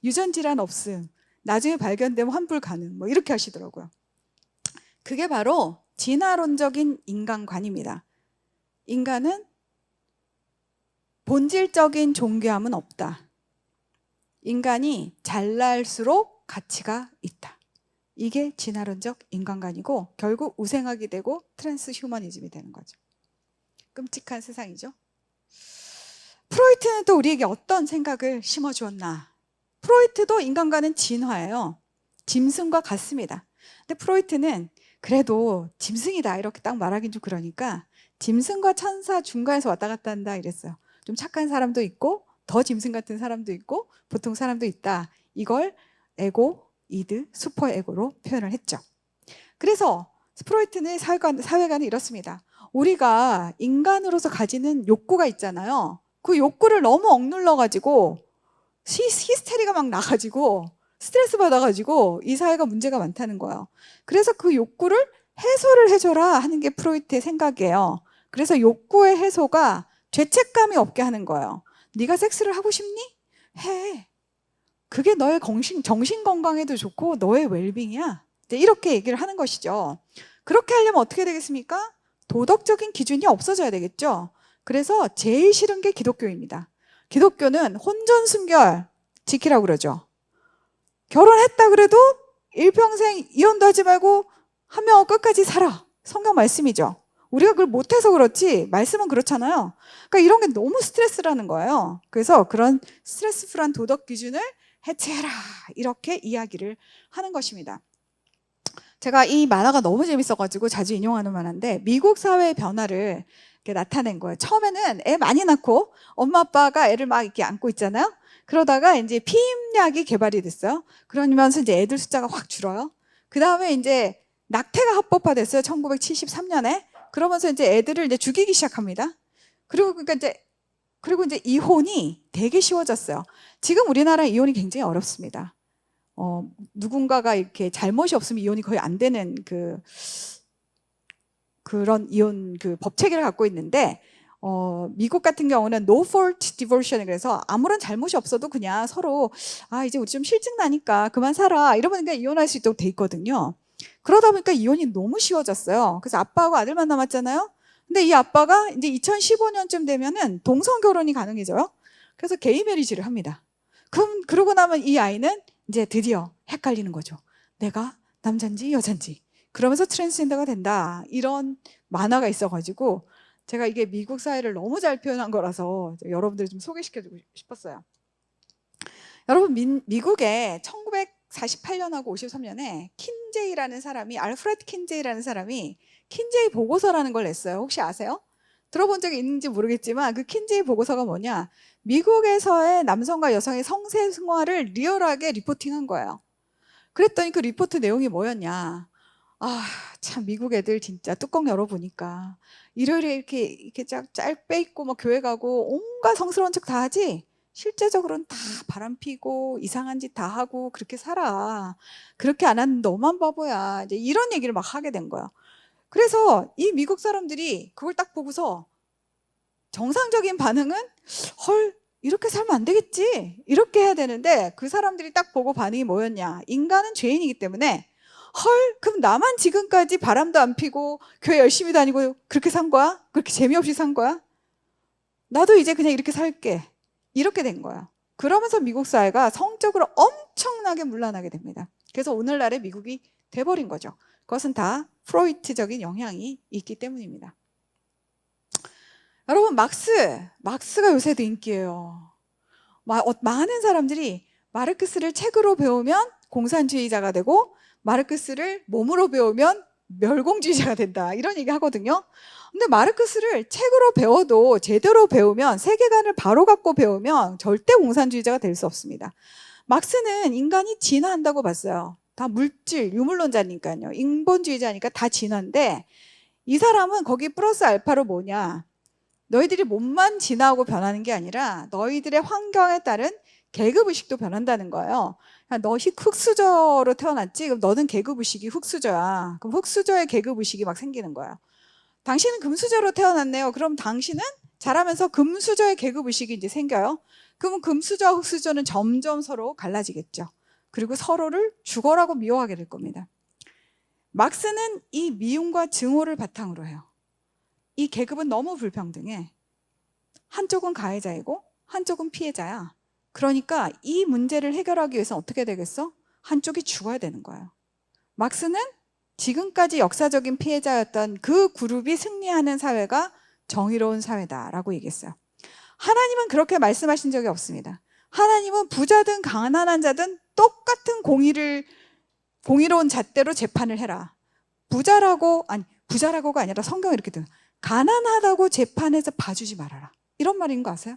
유전질환 없음, 나중에 발견되면 환불 가능, 뭐 이렇게 하시더라고요. 그게 바로 진화론적인 인간관입니다. 인간은 본질적인 존귀함은 없다. 인간이 잘날수록 가치가 있다. 이게 진화론적 인간관이고 결국 우생학이 되고 트랜스휴머니즘이 되는 거죠. 끔찍한 세상이죠. 프로이트는 또 우리에게 어떤 생각을 심어주었나? 프로이트도 인간과는 진화예요. 짐승과 같습니다. 근데 프로이트는 그래도 짐승이다 이렇게 딱 말하긴 좀 그러니까 짐승과 천사 중간에서 왔다 갔다 한다 이랬어요. 좀 착한 사람도 있고 더 짐승 같은 사람도 있고 보통 사람도 있다. 이걸 에고, 이드, 슈퍼 에고로 표현을 했죠. 그래서 프로이트는 사회관은 이렇습니다. 우리가 인간으로서 가지는 욕구가 있잖아요. 그 욕구를 너무 억눌러가지고 히스테리가 막 나가지고 스트레스 받아가지고 이 사회가 문제가 많다는 거예요. 그래서 그 욕구를 해소를 해줘라 하는 게 프로이트의 생각이에요. 그래서 욕구의 해소가 죄책감이 없게 하는 거예요. 네가 섹스를 하고 싶니? 해. 그게 너의 정신 건강에도 좋고 너의 웰빙이야. 이렇게 얘기를 하는 것이죠. 그렇게 하려면 어떻게 되겠습니까? 도덕적인 기준이 없어져야 되겠죠. 그래서 제일 싫은 게 기독교입니다. 기독교는 혼전순결 지키라고 그러죠. 결혼했다 그래도 일평생 이혼도 하지 말고 한 명하고 끝까지 살아. 성경 말씀이죠. 우리가 그걸 못해서 그렇지 말씀은 그렇잖아요. 그러니까 이런 게 너무 스트레스라는 거예요. 그래서 그런 스트레스풀한 도덕 기준을 해체해라 이렇게 이야기를 하는 것입니다. 제가 이 만화가 너무 재밌어가지고 자주 인용하는 만화인데 미국 사회의 변화를 이렇게 나타낸 거예요. 처음에는 애 많이 낳고 엄마 아빠가 애를 막 이렇게 안고 있잖아요. 그러다가 이제 피임약이 개발이 됐어요. 그러면서 이제 애들 숫자가 확 줄어요. 그 다음에 이제 낙태가 합법화됐어요. 1973년에. 그러면서 이제 애들을 이제 죽이기 시작합니다. 그리고 이제 이혼이 되게 쉬워졌어요. 지금 우리나라 이혼이 굉장히 어렵습니다. 누군가가 이렇게 잘못이 없으면 이혼이 거의 안 되는 그런 이혼 법 체계를 갖고 있는데, 미국 같은 경우는 no fault divorce 그래서 아무런 잘못이 없어도 그냥 서로 이제 우리 좀 실증 나니까 그만 살아 이러면 그냥 이혼할 수 있도록 돼 있거든요. 그러다 보니까 이혼이 너무 쉬워졌어요. 그래서 아빠하고 아들만 남았잖아요. 근데 이 아빠가 이제 2015년쯤 되면은 동성 결혼이 가능해져요. 그래서 게이 메리지를 합니다. 그러고 나면 이 아이는 이제 드디어 헷갈리는 거죠. 내가 남잔지 여잔지. 그러면서 트랜스젠더가 된다. 이런 만화가 있어가지고 제가 이게 미국 사회를 너무 잘 표현한 거라서 여러분들 좀 소개시켜주고 싶었어요. 여러분 미국에 1948년하고 53년에 킨제이라는 사람이 알프레드 킨제이라는 사람이 킨제이 보고서라는 걸 냈어요. 혹시 아세요? 들어본 적이 있는지 모르겠지만 그 킨제이 보고서가 뭐냐, 미국에서의 남성과 여성의 성생 생활을 리얼하게 리포팅한 거예요. 그랬더니 그 리포트 내용이 뭐였냐, 참 미국 애들 진짜 뚜껑 열어보니까 일요일에 이렇게 짤 빼입고 막 교회 가고 온갖 성스러운 척 다 하지 실제적으로는 다 바람 피고 이상한 짓 다 하고 그렇게 살아. 그렇게 안 하는 너만 바보야. 이제 이런 얘기를 막 하게 된 거예요. 그래서 이 미국 사람들이 그걸 딱 보고서 정상적인 반응은 헐, 이렇게 살면 안 되겠지, 이렇게 해야 되는데 그 사람들이 딱 보고 반응이 뭐였냐, 인간은 죄인이기 때문에 헐, 그럼 나만 지금까지 바람도 안 피고 교회 열심히 다니고 그렇게 산 거야? 그렇게 재미없이 산 거야? 나도 이제 그냥 이렇게 살게. 이렇게 된 거야. 그러면서 미국 사회가 성적으로 엄청나게 문란하게 됩니다. 그래서 오늘날의 미국이 돼버린 거죠. 그것은 다 프로이트적인 영향이 있기 때문입니다. 여러분, 막스가 요새도 인기예요. 많은 사람들이 마르크스를 책으로 배우면 공산주의자가 되고 마르크스를 몸으로 배우면 멸공주의자가 된다, 이런 얘기 하거든요. 근데 마르크스를 책으로 배워도 제대로 배우면, 세계관을 바로 갖고 배우면 절대 공산주의자가 될 수 없습니다. 막스는 인간이 진화한다고 봤어요. 다 물질, 유물론자니까요. 인본주의자니까 다 진화인데 이 사람은 거기 플러스 알파로 뭐냐, 너희들이 몸만 진화하고 변하는 게 아니라 너희들의 환경에 따른 계급의식도 변한다는 거예요. 너 흙수저로 태어났지? 그럼 너는 계급의식이 흙수저야. 그럼 흙수저의 계급의식이 막 생기는 거예요. 당신은 금수저로 태어났네요. 그럼 당신은 자라면서 금수저의 계급의식이 이제 생겨요. 그러면 금수저와 흙수저는 점점 서로 갈라지겠죠. 그리고 서로를 죽어라고 미워하게 될 겁니다. 막스는 이 미움과 증오를 바탕으로 해요. 이 계급은 너무 불평등해. 한쪽은 가해자이고 한쪽은 피해자야. 그러니까 이 문제를 해결하기 위해서 어떻게 되겠어? 한쪽이 죽어야 되는 거예요. 막스는 지금까지 역사적인 피해자였던 그 그룹이 승리하는 사회가 정의로운 사회다라고 얘기했어요. 하나님은 그렇게 말씀하신 적이 없습니다. 하나님은 부자든 가난한 자든 똑같은 공의로운 잣대로 재판을 해라. 부자라고가 아니라 성경에 이렇게 돼요. 가난하다고 재판해서 봐주지 말아라. 이런 말인 거 아세요?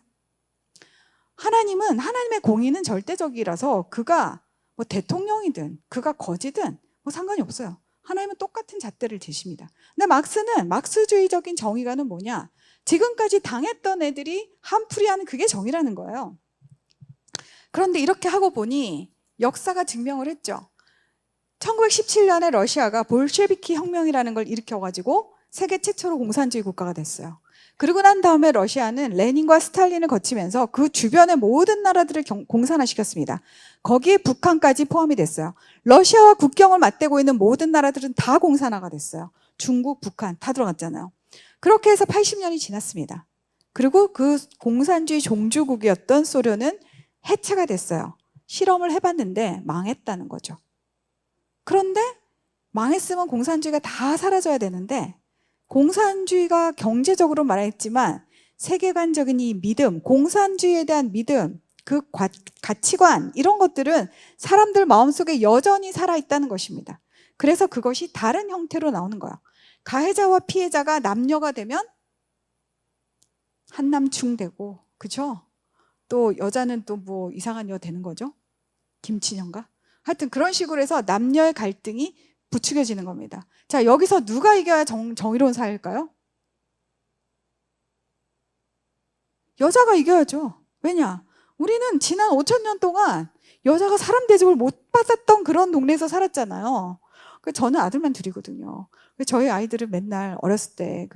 하나님은, 하나님의 공의는 절대적이라서 그가 뭐 대통령이든 그가 거지든 뭐 상관이 없어요. 하나님은 똑같은 잣대를 대십니다. 근데 막스주의적인 정의가는 뭐냐? 지금까지 당했던 애들이 한풀이하는 그게 정의라는 거예요. 그런데 이렇게 하고 보니 역사가 증명을 했죠. 1917년에 러시아가 볼셰비키 혁명이라는 걸 일으켜가지고 세계 최초로 공산주의 국가가 됐어요. 그러고 난 다음에 러시아는 레닌과 스탈린을 거치면서 그 주변의 모든 나라들을 공산화시켰습니다. 거기에 북한까지 포함이 됐어요. 러시아와 국경을 맞대고 있는 모든 나라들은 다 공산화가 됐어요. 중국, 북한 다 들어갔잖아요. 그렇게 해서 80년이 지났습니다. 그리고 그 공산주의 종주국이었던 소련은 해체가 됐어요. 실험을 해봤는데 망했다는 거죠. 그런데 망했으면 공산주의가 다 사라져야 되는데, 공산주의가 경제적으로 말했지만 세계관적인 이 믿음, 공산주의에 대한 믿음, 그 가치관, 이런 것들은 사람들 마음속에 여전히 살아있다는 것입니다. 그래서 그것이 다른 형태로 나오는 거예요. 가해자와 피해자가 남녀가 되면 한남충 되고, 그죠? 또 여자는 또 뭐 이상한 여 되는 거죠? 김치녀인가? 하여튼 그런 식으로 해서 남녀의 갈등이 부추겨지는 겁니다. 자, 여기서 누가 이겨야 정의로운 사회일까요? 여자가 이겨야죠. 왜냐? 우리는 지난 5,000년 동안 여자가 사람 대접을 못 받았던 그런 동네에서 살았잖아요. 저는 아들만 둘이거든요. 저희 아이들은 맨날 어렸을 때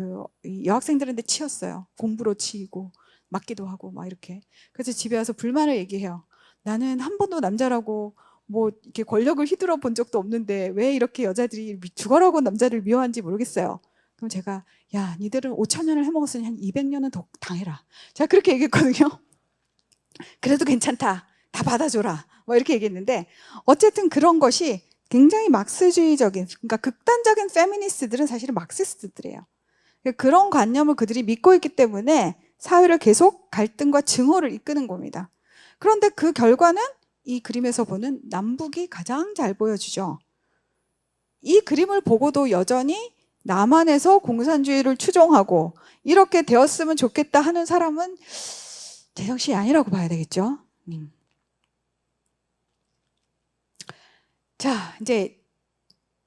여학생들한테 치였어요. 공부로 치이고 맞기도 하고 막 이렇게. 그래서 집에 와서 불만을 얘기해요. 나는 한 번도 남자라고 뭐 이렇게 권력을 휘두르 본 적도 없는데 왜 이렇게 여자들이 죽어라고 남자를 미워하는지 모르겠어요. 그럼 제가, 야, 니들은 5,000년을 해먹었으니 한 200년은 더 당해라. 제가 그렇게 얘기했거든요. 그래도 괜찮다. 다 받아줘라. 뭐 이렇게 얘기했는데, 어쨌든 그런 것이 굉장히 막스주의적인, 그러니까 극단적인 페미니스트들은 사실은 막시스트들이에요. 그런 관념을 그들이 믿고 있기 때문에 사회를 계속 갈등과 증오를 이끄는 겁니다. 그런데 그 결과는 이 그림에서 보는 남북이 가장 잘 보여주죠. 이 그림을 보고도 여전히 남한에서 공산주의를 추종하고 이렇게 되었으면 좋겠다 하는 사람은 제정신이 아니라고 봐야 되겠죠. 자, 이제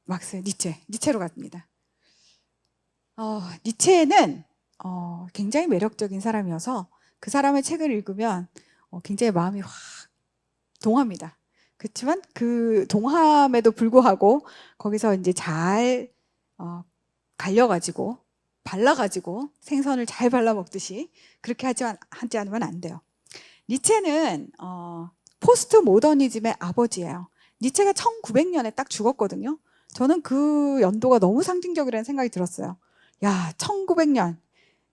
막스, 니체로 갑니다. 니체는 굉장히 매력적인 사람이어서 그 사람의 책을 읽으면 굉장히 마음이 확 동합니다. 그렇지만 그 동함에도 불구하고 거기서 이제 잘 갈려가지고 발라가지고 생선을 잘 발라 먹듯이 그렇게 하지 않으면 안 돼요. 니체는 포스트 모더니즘의 아버지예요. 니체가 1900년에 딱 죽었거든요. 저는 그 연도가 너무 상징적이라는 생각이 들었어요. 야, 1900년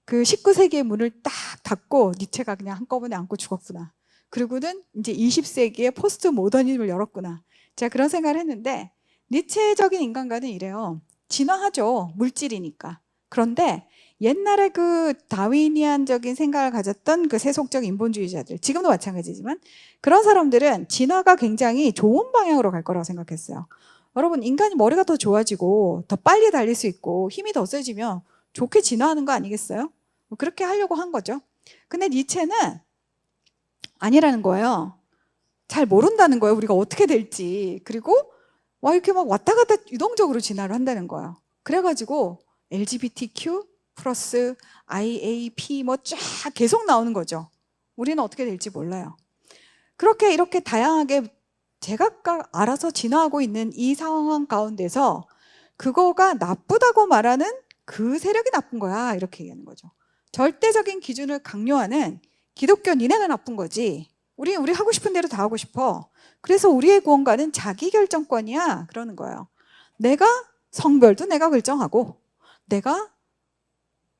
그 19세기의 문을 딱 닫고 니체가 그냥 한꺼번에 안고 죽었구나. 그리고는 이제 20세기에 포스트 모더니즘을 열었구나. 제가 그런 생각을 했는데, 니체적인 인간관은 이래요. 진화하죠. 물질이니까. 그런데 옛날에 그 다윈이안적인 생각을 가졌던 그 세속적 인본주의자들, 지금도 마찬가지지만 그런 사람들은 진화가 굉장히 좋은 방향으로 갈 거라고 생각했어요. 여러분, 인간이 머리가 더 좋아지고 더 빨리 달릴 수 있고 힘이 더 세지면 좋게 진화하는 거 아니겠어요? 그렇게 하려고 한 거죠. 근데 니체는 아니라는 거예요. 잘 모른다는 거예요. 우리가 어떻게 될지. 그리고 이렇게 막 왔다 갔다 유동적으로 진화를 한다는 거예요. 그래가지고 LGBTQ 플러스 IAP 뭐 쫙 계속 나오는 거죠. 우리는 어떻게 될지 몰라요. 그렇게 이렇게 다양하게 제각각 알아서 진화하고 있는 이 상황 가운데서 그거가 나쁘다고 말하는 그 세력이 나쁜 거야. 이렇게 얘기하는 거죠. 절대적인 기준을 강요하는 기독교 니네가 나쁜 거지. 우리 하고 싶은 대로 다 하고 싶어. 그래서 우리의 구원과는 자기 결정권이야. 그러는 거예요. 내가 성별도 내가 결정하고, 내가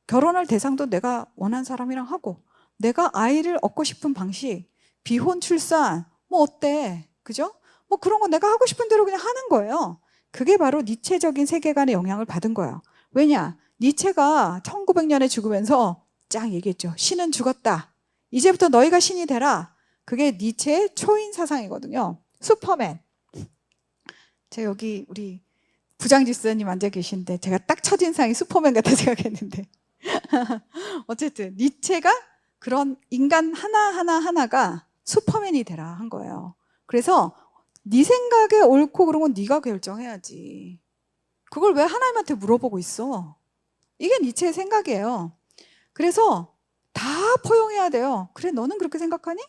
결혼할 대상도 내가 원하는 사람이랑 하고, 내가 아이를 얻고 싶은 방식, 비혼 출산, 뭐 어때? 그죠? 뭐 그런 거 내가 하고 싶은 대로 그냥 하는 거예요. 그게 바로 니체적인 세계관의 영향을 받은 거예요. 왜냐? 니체가 1900년에 죽으면서 쫙 얘기했죠. 신은 죽었다. 이제부터 너희가 신이 되라. 그게 니체의 초인 사상이거든요. 슈퍼맨. 제가 여기 우리 부장집사님 앉아 계신데 제가 딱 첫인상이 슈퍼맨 같다 생각했는데 어쨌든 니체가 그런 인간 하나가 슈퍼맨이 되라 한 거예요. 그래서 네 생각에 옳고 그른 건 네가 결정해야지. 그걸 왜 하나님한테 물어보고 있어? 이게 니체의 생각이에요. 그래서 다 포용해야 돼요. 그래, 너는 그렇게 생각하니?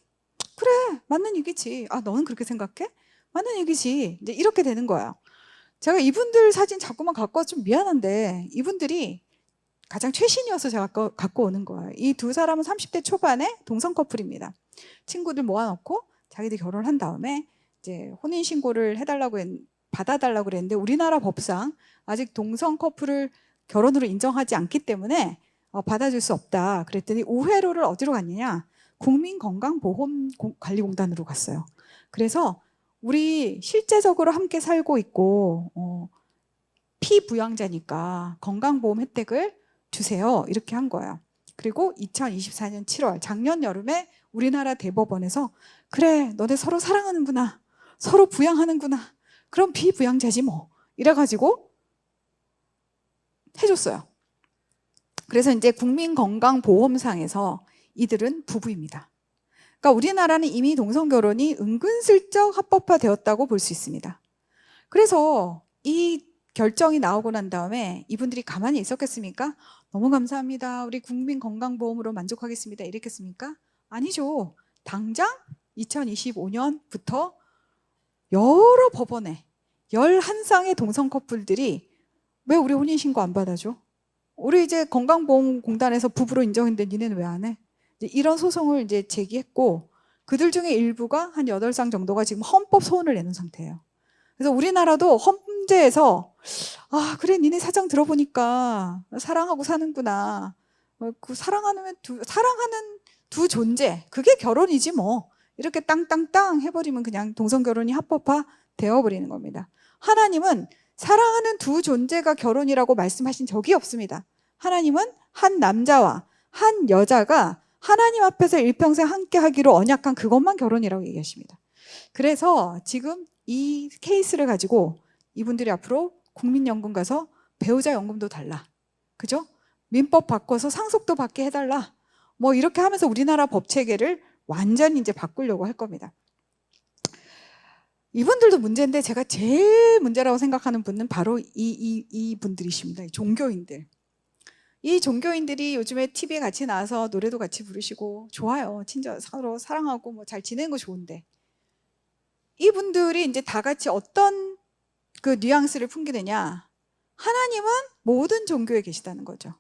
그래, 맞는 얘기지. 아, 너는 그렇게 생각해? 맞는 얘기지. 이제 이렇게 되는 거예요. 제가 이분들 사진 자꾸만 갖고 와서 좀 미안한데 이분들이 가장 최신이어서 제가 갖고 오는 거예요. 이 두 사람은 30대 초반의 동성 커플입니다. 친구들 모아놓고 자기들 결혼한 다음에 이제 혼인신고를 받아달라고 그랬는데 우리나라 법상 아직 동성 커플을 결혼으로 인정하지 않기 때문에 받아줄 수 없다. 그랬더니 우회로를 어디로 갔느냐? 국민건강보험관리공단으로 갔어요. 그래서 우리 실제적으로 함께 살고 있고 피부양자니까 건강보험 혜택을 주세요. 이렇게 한 거예요. 그리고 2024년 7월 작년 여름에 우리나라 대법원에서 그래, 너네 서로 사랑하는구나, 서로 부양하는구나, 그럼 비부양자지 뭐, 이래가지고 해줬어요. 그래서 이제 국민건강보험상에서 이들은 부부입니다. 그러니까 우리나라는 이미 동성결혼이 은근슬쩍 합법화되었다고 볼 수 있습니다. 그래서 이 결정이 나오고 난 다음에 이분들이 가만히 있었겠습니까? 너무 감사합니다. 우리 국민건강보험으로 만족하겠습니다. 이랬겠습니까? 아니죠. 당장 2025년부터 여러 법원에 11쌍의 동성 커플들이 왜 우리 혼인신고 안 받아줘? 우리 이제 건강보험공단에서 부부로 인정했는데 니네는 왜 안 해? 이런 소송을 이제 제기했고 그들 중에 일부가 한 8쌍 정도가 지금 헌법 소원을 내는 상태예요. 그래서 우리나라도 헌재에서 아, 그래, 니네 사정 들어보니까 사랑하고 사는구나. 그 사랑하는 두 존재, 그게 결혼이지 뭐. 이렇게 땅땅땅 해버리면 그냥 동성결혼이 합법화 되어버리는 겁니다. 하나님은 사랑하는 두 존재가 결혼이라고 말씀하신 적이 없습니다. 하나님은 한 남자와 한 여자가 하나님 앞에서 일평생 함께 하기로 언약한 그것만 결혼이라고 얘기하십니다. 그래서 지금 이 케이스를 가지고 이분들이 앞으로 국민연금 가서 배우자 연금도 달라. 그죠? 민법 바꿔서 상속도 받게 해달라. 뭐 이렇게 하면서 우리나라 법 체계를 완전히 이제 바꾸려고 할 겁니다. 이분들도 문제인데 제가 제일 문제라고 생각하는 분은 바로 이 분들이십니다. 종교인들. 이 종교인들이 요즘에 TV에 같이 나와서 노래도 같이 부르시고 좋아요. 친절 서로 사랑하고 뭐 잘 지내는 거 좋은데 이분들이 이제 다 같이 어떤 그 뉘앙스를 풍기느냐? 하나님은 모든 종교에 계시다는 거죠.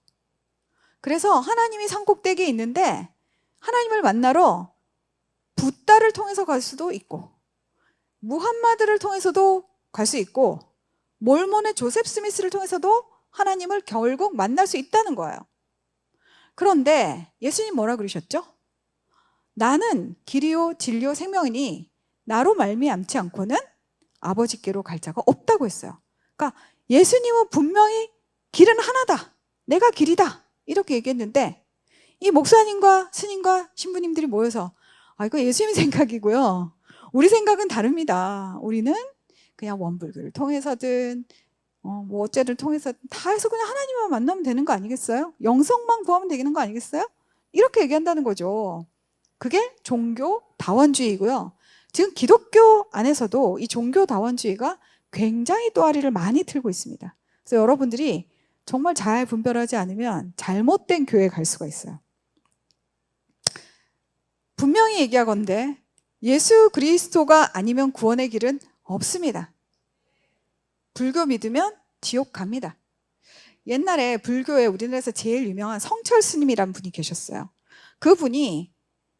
그래서 하나님이 산꼭대기에 있는데 하나님을 만나러 붓다를 통해서 갈 수도 있고 무함마드를 통해서도 갈 수 있고 몰몬의 조셉 스미스를 통해서도 하나님을 결국 만날 수 있다는 거예요. 그런데 예수님 뭐라 그러셨죠? 나는 길이요 진리요 생명이니 나로 말미암지 않고는 아버지께로 갈 자가 없다고 했어요. 그러니까 예수님은 분명히 길은 하나다. 내가 길이다. 이렇게 얘기했는데 이 목사님과 스님과 신부님들이 모여서 아, 이거 예수님 생각이고요. 우리 생각은 다릅니다. 우리는 그냥 원불교를 통해서든 뭐 어째를 통해서든 다 해서 그냥 하나님만 만나면 되는 거 아니겠어요? 영성만 구하면 되는 거 아니겠어요? 이렇게 얘기한다는 거죠. 그게 종교 다원주의고요. 지금 기독교 안에서도 이 종교 다원주의가 굉장히 또아리를 많이 틀고 있습니다. 그래서 여러분들이 정말 잘 분별하지 않으면 잘못된 교회에 갈 수가 있어요. 분명히 얘기하건대 예수 그리스도가 아니면 구원의 길은 없습니다. 불교 믿으면 지옥 갑니다. 옛날에 불교에 우리나라에서 제일 유명한 성철 스님이라는 분이 계셨어요. 그분이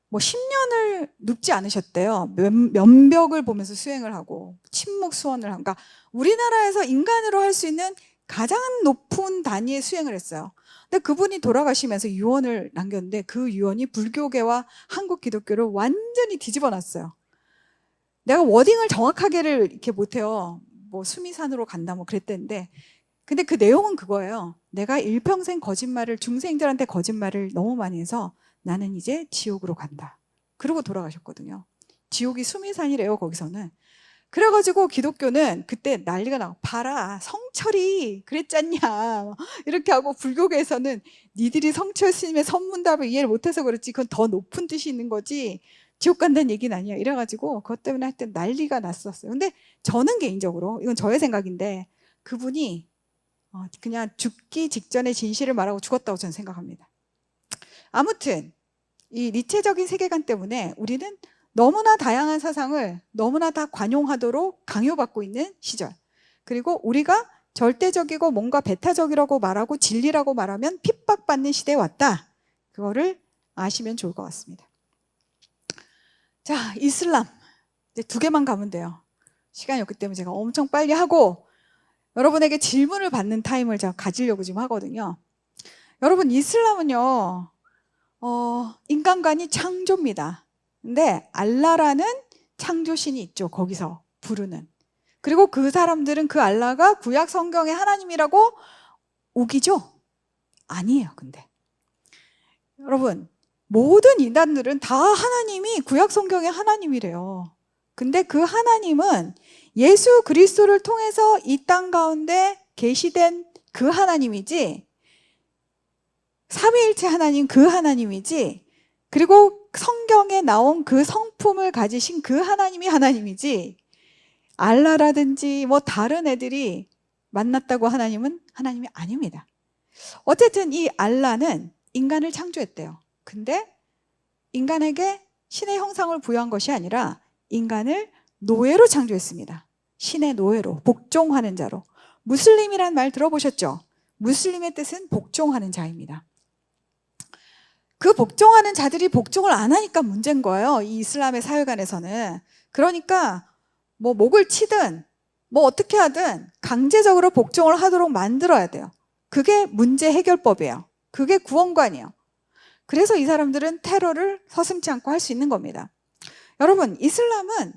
뭐 10년을 눕지 않으셨대요. 면벽을 보면서 수행을 하고 침묵 수원을 하고. 그러니까 우리나라에서 인간으로 할 수 있는 가장 높은 단위의 수행을 했어요. 근데 그분이 돌아가시면서 유언을 남겼는데 그 유언이 불교계와 한국 기독교를 완전히 뒤집어 놨어요. 내가 워딩을 정확하게를 이렇게 못해요. 뭐 수미산으로 간다 뭐 그랬대는데 근데 그 내용은 그거예요. 내가 일평생 거짓말을 중생들한테 거짓말을 너무 많이 해서 나는 이제 지옥으로 간다. 그러고 돌아가셨거든요. 지옥이 수미산이래요. 거기서는. 그래가지고 기독교는 그때 난리가 나고, 봐라, 성철이 그랬잖냐 이렇게 하고, 불교계에서는 니들이 성철 스님의 선문답을 이해를 못해서 그렇지 그건 더 높은 뜻이 있는 거지 지옥 간다는 얘기는 아니야 이래가지고 그것 때문에 하여튼 난리가 났었어요. 근데 저는 개인적으로, 이건 저의 생각인데, 그분이 그냥 죽기 직전에 진실을 말하고 죽었다고 저는 생각합니다. 아무튼 이 니체적인 세계관 때문에 우리는 너무나 다양한 사상을 너무나 다 관용하도록 강요받고 있는 시절, 그리고 우리가 절대적이고 뭔가 배타적이라고 말하고 진리라고 말하면 핍박받는 시대에 왔다. 그거를 아시면 좋을 것 같습니다. 자, 이슬람 이제 2개만 가면 돼요. 시간이 없기 때문에 제가 엄청 빨리 하고 여러분에게 질문을 받는 타임을 제가 가지려고 지금 하거든요. 여러분, 이슬람은요 인간관이 창조입니다. 근데 알라라는 창조신이 있죠. 거기서 부르는. 그리고 그 사람들은 그 알라가 구약 성경의 하나님이라고 우기죠? 아니에요. 근데 여러분, 모든 인간들은 다 하나님이 구약 성경의 하나님이래요. 근데 그 하나님은 예수 그리스도를 통해서 이 땅 가운데 계시된 그 하나님이지, 삼위일체 하나님 그 하나님이지, 그리고 성경에 나온 그 성품을 가지신 그 하나님이 하나님이지, 알라라든지 뭐 다른 애들이 만났다고 하나님은 하나님이 아닙니다. 어쨌든 이 알라는 인간을 창조했대요. 근데 인간에게 신의 형상을 부여한 것이 아니라 인간을 노예로 창조했습니다. 신의 노예로, 복종하는 자로. 무슬림이란 말 들어보셨죠? 무슬림의 뜻은 복종하는 자입니다. 그 복종하는 자들이 복종을 안 하니까 문제인 거예요. 이 이슬람의 사회관에서는. 그러니까 뭐 목을 치든 뭐 어떻게 하든 강제적으로 복종을 하도록 만들어야 돼요. 그게 문제 해결법이에요. 그게 구원관이에요. 그래서 이 사람들은 테러를 서슴지 않고 할 수 있는 겁니다. 여러분, 이슬람은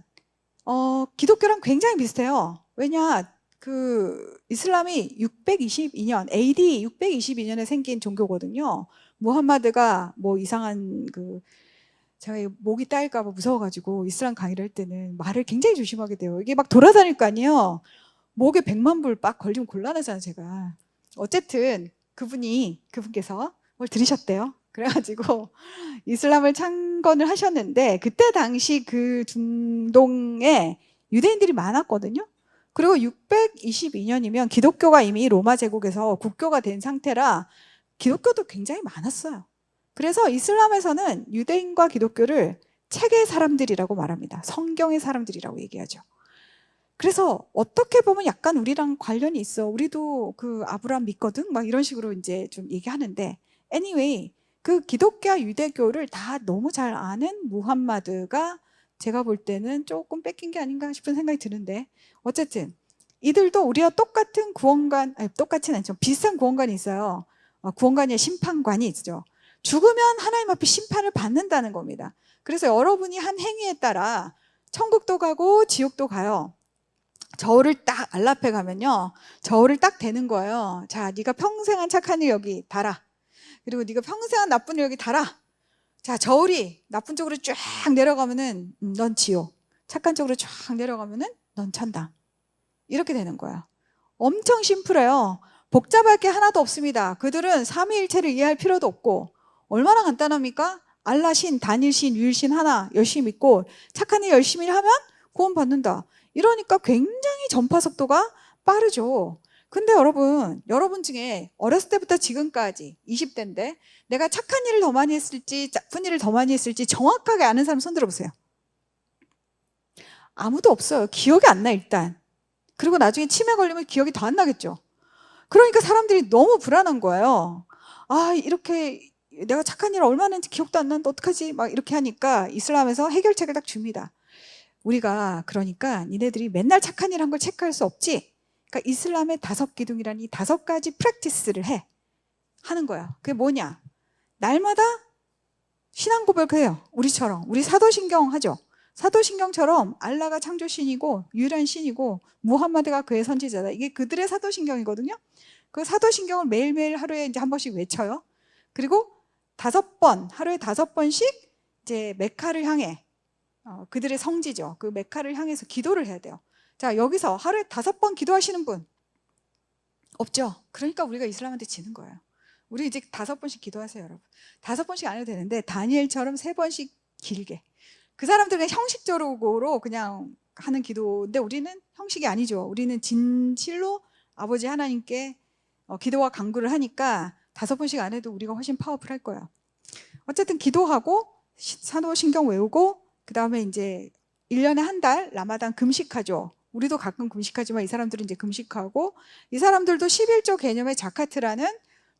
기독교랑 굉장히 비슷해요. 왜냐, 그 이슬람이 622년 AD 622년에 생긴 종교거든요. 무함마드가 뭐 이상한 제가 목이 따일까 봐 무서워가지고 이슬람 강의를 할 때는 말을 굉장히 조심하게 돼요. 이게 막 돌아다닐 거 아니에요. 목에 100만 불 빡 걸리면 곤란하잖아요, 제가. 어쨌든 그분께서 뭘 들으셨대요. 그래가지고 이슬람을 창건을 하셨는데, 그때 당시 그 중동에 유대인들이 많았거든요. 그리고 622년이면 기독교가 이미 로마 제국에서 국교가 된 상태라 기독교도 굉장히 많았어요. 그래서 이슬람에서는 유대인과 기독교를 책의 사람들이라고 말합니다. 성경의 사람들이라고 얘기하죠. 그래서 어떻게 보면 약간 우리랑 관련이 있어. 우리도 그 아브라함 믿거든? 막 이런 식으로 이제 좀 얘기하는데, anyway, 그 기독교와 유대교를 다 너무 잘 아는 무함마드가 제가 볼 때는 조금 뺏긴 게 아닌가 싶은 생각이 드는데, 어쨌든 이들도 우리와 똑같은 구원관, 아니 똑같지는 않죠. 비슷한 구원관이 있어요. 구원관이 심판관이 있죠. 죽으면 하나님 앞에 심판을 받는다는 겁니다. 그래서 여러분이 한 행위에 따라 천국도 가고 지옥도 가요. 저울을 딱 알라 앞에 가면요, 저울을 딱 대는 거예요. 자, 네가 평생 한 착한 일 여기 달아. 그리고 네가 평생 한 나쁜 일 여기 달아. 자, 저울이 나쁜 쪽으로 쫙 내려가면은 넌 지옥, 착한 쪽으로 쫙 내려가면은 넌 천당. 이렇게 되는 거예요. 엄청 심플해요. 복잡할 게 하나도 없습니다. 그들은 삼위일체를 이해할 필요도 없고, 얼마나 간단합니까? 알라 신, 단일 신, 유일 신 하나 열심히 믿고 착한 일 열심히 하면 구원 받는다. 이러니까 굉장히 전파 속도가 빠르죠. 근데 여러분 중에 어렸을 때부터 지금까지 20대인데 내가 착한 일을 더 많이 했을지 나쁜 일을 더 많이 했을지 정확하게 아는 사람 손 들어보세요. 아무도 없어요. 기억이 안 나, 일단. 그리고 나중에 치매 걸리면 기억이 더 안 나겠죠. 그러니까 사람들이 너무 불안한 거예요. 아, 이렇게 내가 착한 일을 얼마나 했는지 기억도 안 나는데 어떡하지? 막 이렇게 하니까 이슬람에서 해결책을 딱 줍니다. 우리가 그러니까 니네들이 맨날 착한 일 한 걸 체크할 수 없지. 그러니까 이슬람의 5기둥이라는 이 5가지 프랙티스를 하는 거야. 그게 뭐냐? 날마다 신앙 고백해요. 우리처럼. 우리 사도신경 하죠. 사도신경처럼 알라가 창조신이고 유일한 신이고 무함마드가 그의 선지자다. 이게 그들의 사도신경이거든요. 그 사도신경을 매일매일 하루에 이제 한 번씩 외쳐요. 그리고 하루에 5번씩 이제 메카를 향해, 그들의 성지죠. 그 메카를 향해서 기도를 해야 돼요. 자, 여기서 하루에 5번 기도하시는 분 없죠? 그러니까 우리가 이슬람한테 지는 거예요. 우리 이제 5번씩 기도하세요, 여러분. 5번씩 안 해도 되는데 다니엘처럼 3번씩 길게. 그 사람들은 형식적으로 그냥 하는 기도인데 우리는 형식이 아니죠. 우리는 진실로 아버지 하나님께 기도와 간구를 하니까 5번씩 안 해도 우리가 훨씬 파워풀할 거예요. 어쨌든 기도하고 산호신경 외우고 그 다음에 이제 1년에 한 달 라마단 금식하죠. 우리도 가끔 금식하지만 이 사람들은 이제 금식하고, 이 사람들도 11조 개념의 자카트라는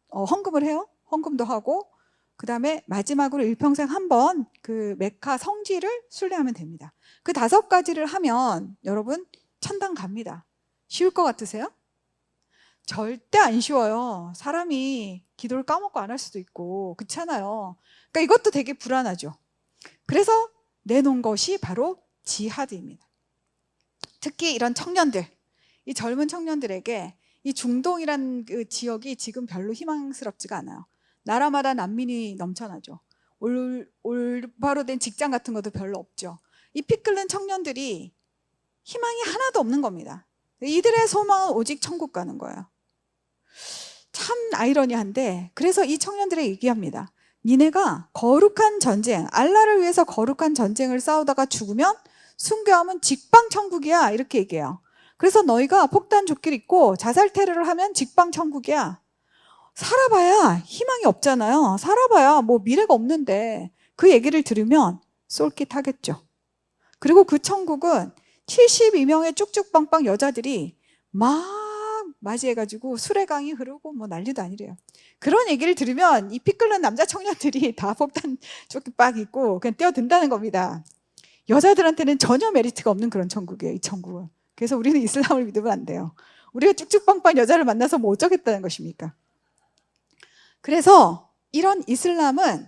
헌금을 해요. 헌금도 하고, 그 다음에 마지막으로 일평생 한 번 그 메카 성지를 순례하면 됩니다. 그 5가지를 하면 여러분 천당 갑니다. 쉬울 것 같으세요? 절대 안 쉬워요. 사람이 기도를 까먹고 안 할 수도 있고 그렇잖아요. 그러니까 이것도 되게 불안하죠. 그래서 내놓은 것이 바로 지하드입니다. 특히 이런 청년들, 이 젊은 청년들에게 이 중동이란 그 지역이 지금 별로 희망스럽지가 않아요. 나라마다 난민이 넘쳐나죠. 올바로 된 직장 같은 것도 별로 없죠. 이 피 끓는 청년들이 희망이 하나도 없는 겁니다. 이들의 소망은 오직 천국 가는 거예요. 참 아이러니한데, 그래서 이 청년들에게 얘기합니다. 니네가 거룩한 전쟁, 알라를 위해서 거룩한 전쟁을 싸우다가 죽으면 순교하면 직방천국이야, 이렇게 얘기해요. 그래서 너희가 폭탄 조끼를 입고 자살 테러를 하면 직방천국이야. 살아봐야 희망이 없잖아요. 살아봐야 뭐 미래가 없는데 그 얘기를 들으면 쏠깃하겠죠. 그리고 그 천국은 72명의 쭉쭉빵빵 여자들이 막 맞이해가지고 수레강이 흐르고 뭐 난리도 아니래요. 그런 얘기를 들으면 이 피 끓는 남자 청년들이 다 폭탄 조끼 빡 입고 그냥 뛰어든다는 겁니다. 여자들한테는 전혀 메리트가 없는 그런 천국이에요, 이 천국은. 그래서 우리는 이슬람을 믿으면 안 돼요. 우리가 쭉쭉빵빵 여자를 만나서 뭐 어쩌겠다는 것입니까? 그래서 이런 이슬람은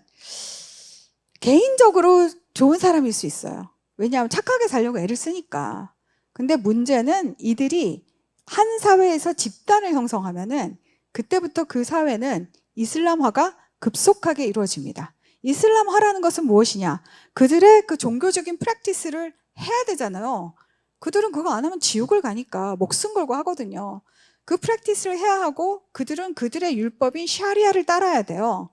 개인적으로 좋은 사람일 수 있어요. 왜냐하면 착하게 살려고 애를 쓰니까. 근데 문제는 이들이 한 사회에서 집단을 형성하면은 그때부터 그 사회는 이슬람화가 급속하게 이루어집니다. 이슬람화라는 것은 무엇이냐? 그들의 그 종교적인 프랙티스를 해야 되잖아요. 그들은 그거 안 하면 지옥을 가니까 목숨 걸고 하거든요. 그 프랙티스를 해야 하고 그들은 그들의 율법인 샤리아를 따라야 돼요.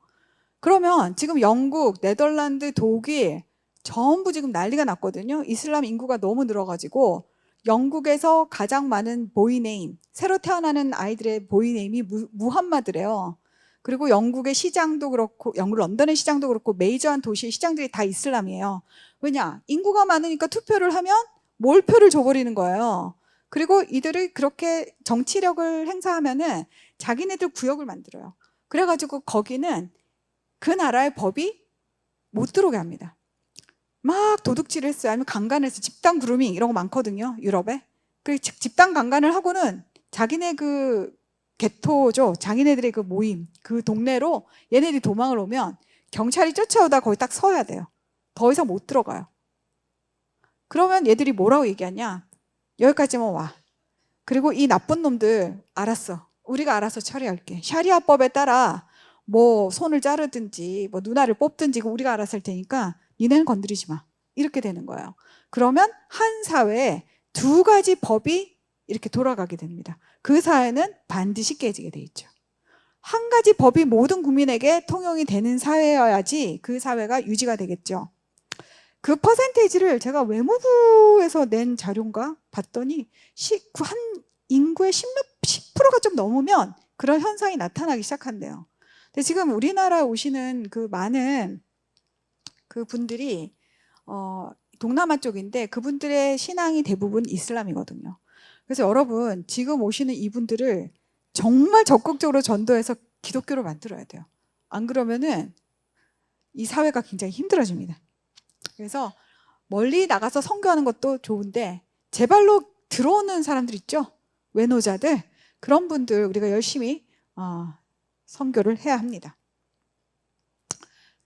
그러면 지금 영국, 네덜란드, 독일 전부 지금 난리가 났거든요. 이슬람 인구가 너무 늘어가지고 영국에서 가장 많은 보이네임, 새로 태어나는 아이들의 보이네임이 무함마드래요. 그리고 영국의 시장도 그렇고, 영국 런던의 시장도 그렇고 메이저한 도시의 시장들이 다 이슬람이에요. 왜냐? 인구가 많으니까 투표를 하면 몰표를 줘버리는 거예요. 그리고 이들이 그렇게 정치력을 행사하면은 자기네들 구역을 만들어요. 그래가지고 거기는 그 나라의 법이 못 들어오게 합니다. 막 도둑질을 했어요. 아니면 강간을 했어요. 집단 그루밍 이런 거 많거든요, 유럽에. 그 집단 강간을 하고는 자기네 그 개토죠, 자기네들의 그 모임, 그 동네로 얘네들이 도망을 오면 경찰이 쫓아오다 거기 딱 서야 돼요. 더 이상 못 들어가요. 그러면 얘들이 뭐라고 얘기하냐? 여기까지만 와. 그리고 이 나쁜 놈들 알았어. 우리가 알아서 처리할게. 샤리아법에 따라 뭐 손을 자르든지 뭐 누나를 뽑든지 우리가 알아서 할 테니까 니네는 건드리지 마. 이렇게 되는 거예요. 그러면 한 사회에 2가지 법이 이렇게 돌아가게 됩니다. 그 사회는 반드시 깨지게 돼 있죠. 한 가지 법이 모든 국민에게 통용이 되는 사회여야지 그 사회가 유지가 되겠죠. 그 퍼센테이지를 제가 외무부에서 낸 자료인가 봤더니 한 인구의 10%가 좀 넘으면 그런 현상이 나타나기 시작한대요. 근데 지금 우리나라에 오시는 그 많은 그 분들이 동남아 쪽인데 그분들의 신앙이 대부분 이슬람이거든요. 그래서 여러분 지금 오시는 이분들을 정말 적극적으로 전도해서 기독교로 만들어야 돼요. 안 그러면은 이 사회가 굉장히 힘들어집니다. 그래서 멀리 나가서 선교하는 것도 좋은데 제 발로 들어오는 사람들 있죠? 외노자들, 그런 분들 우리가 열심히 선교를 해야 합니다.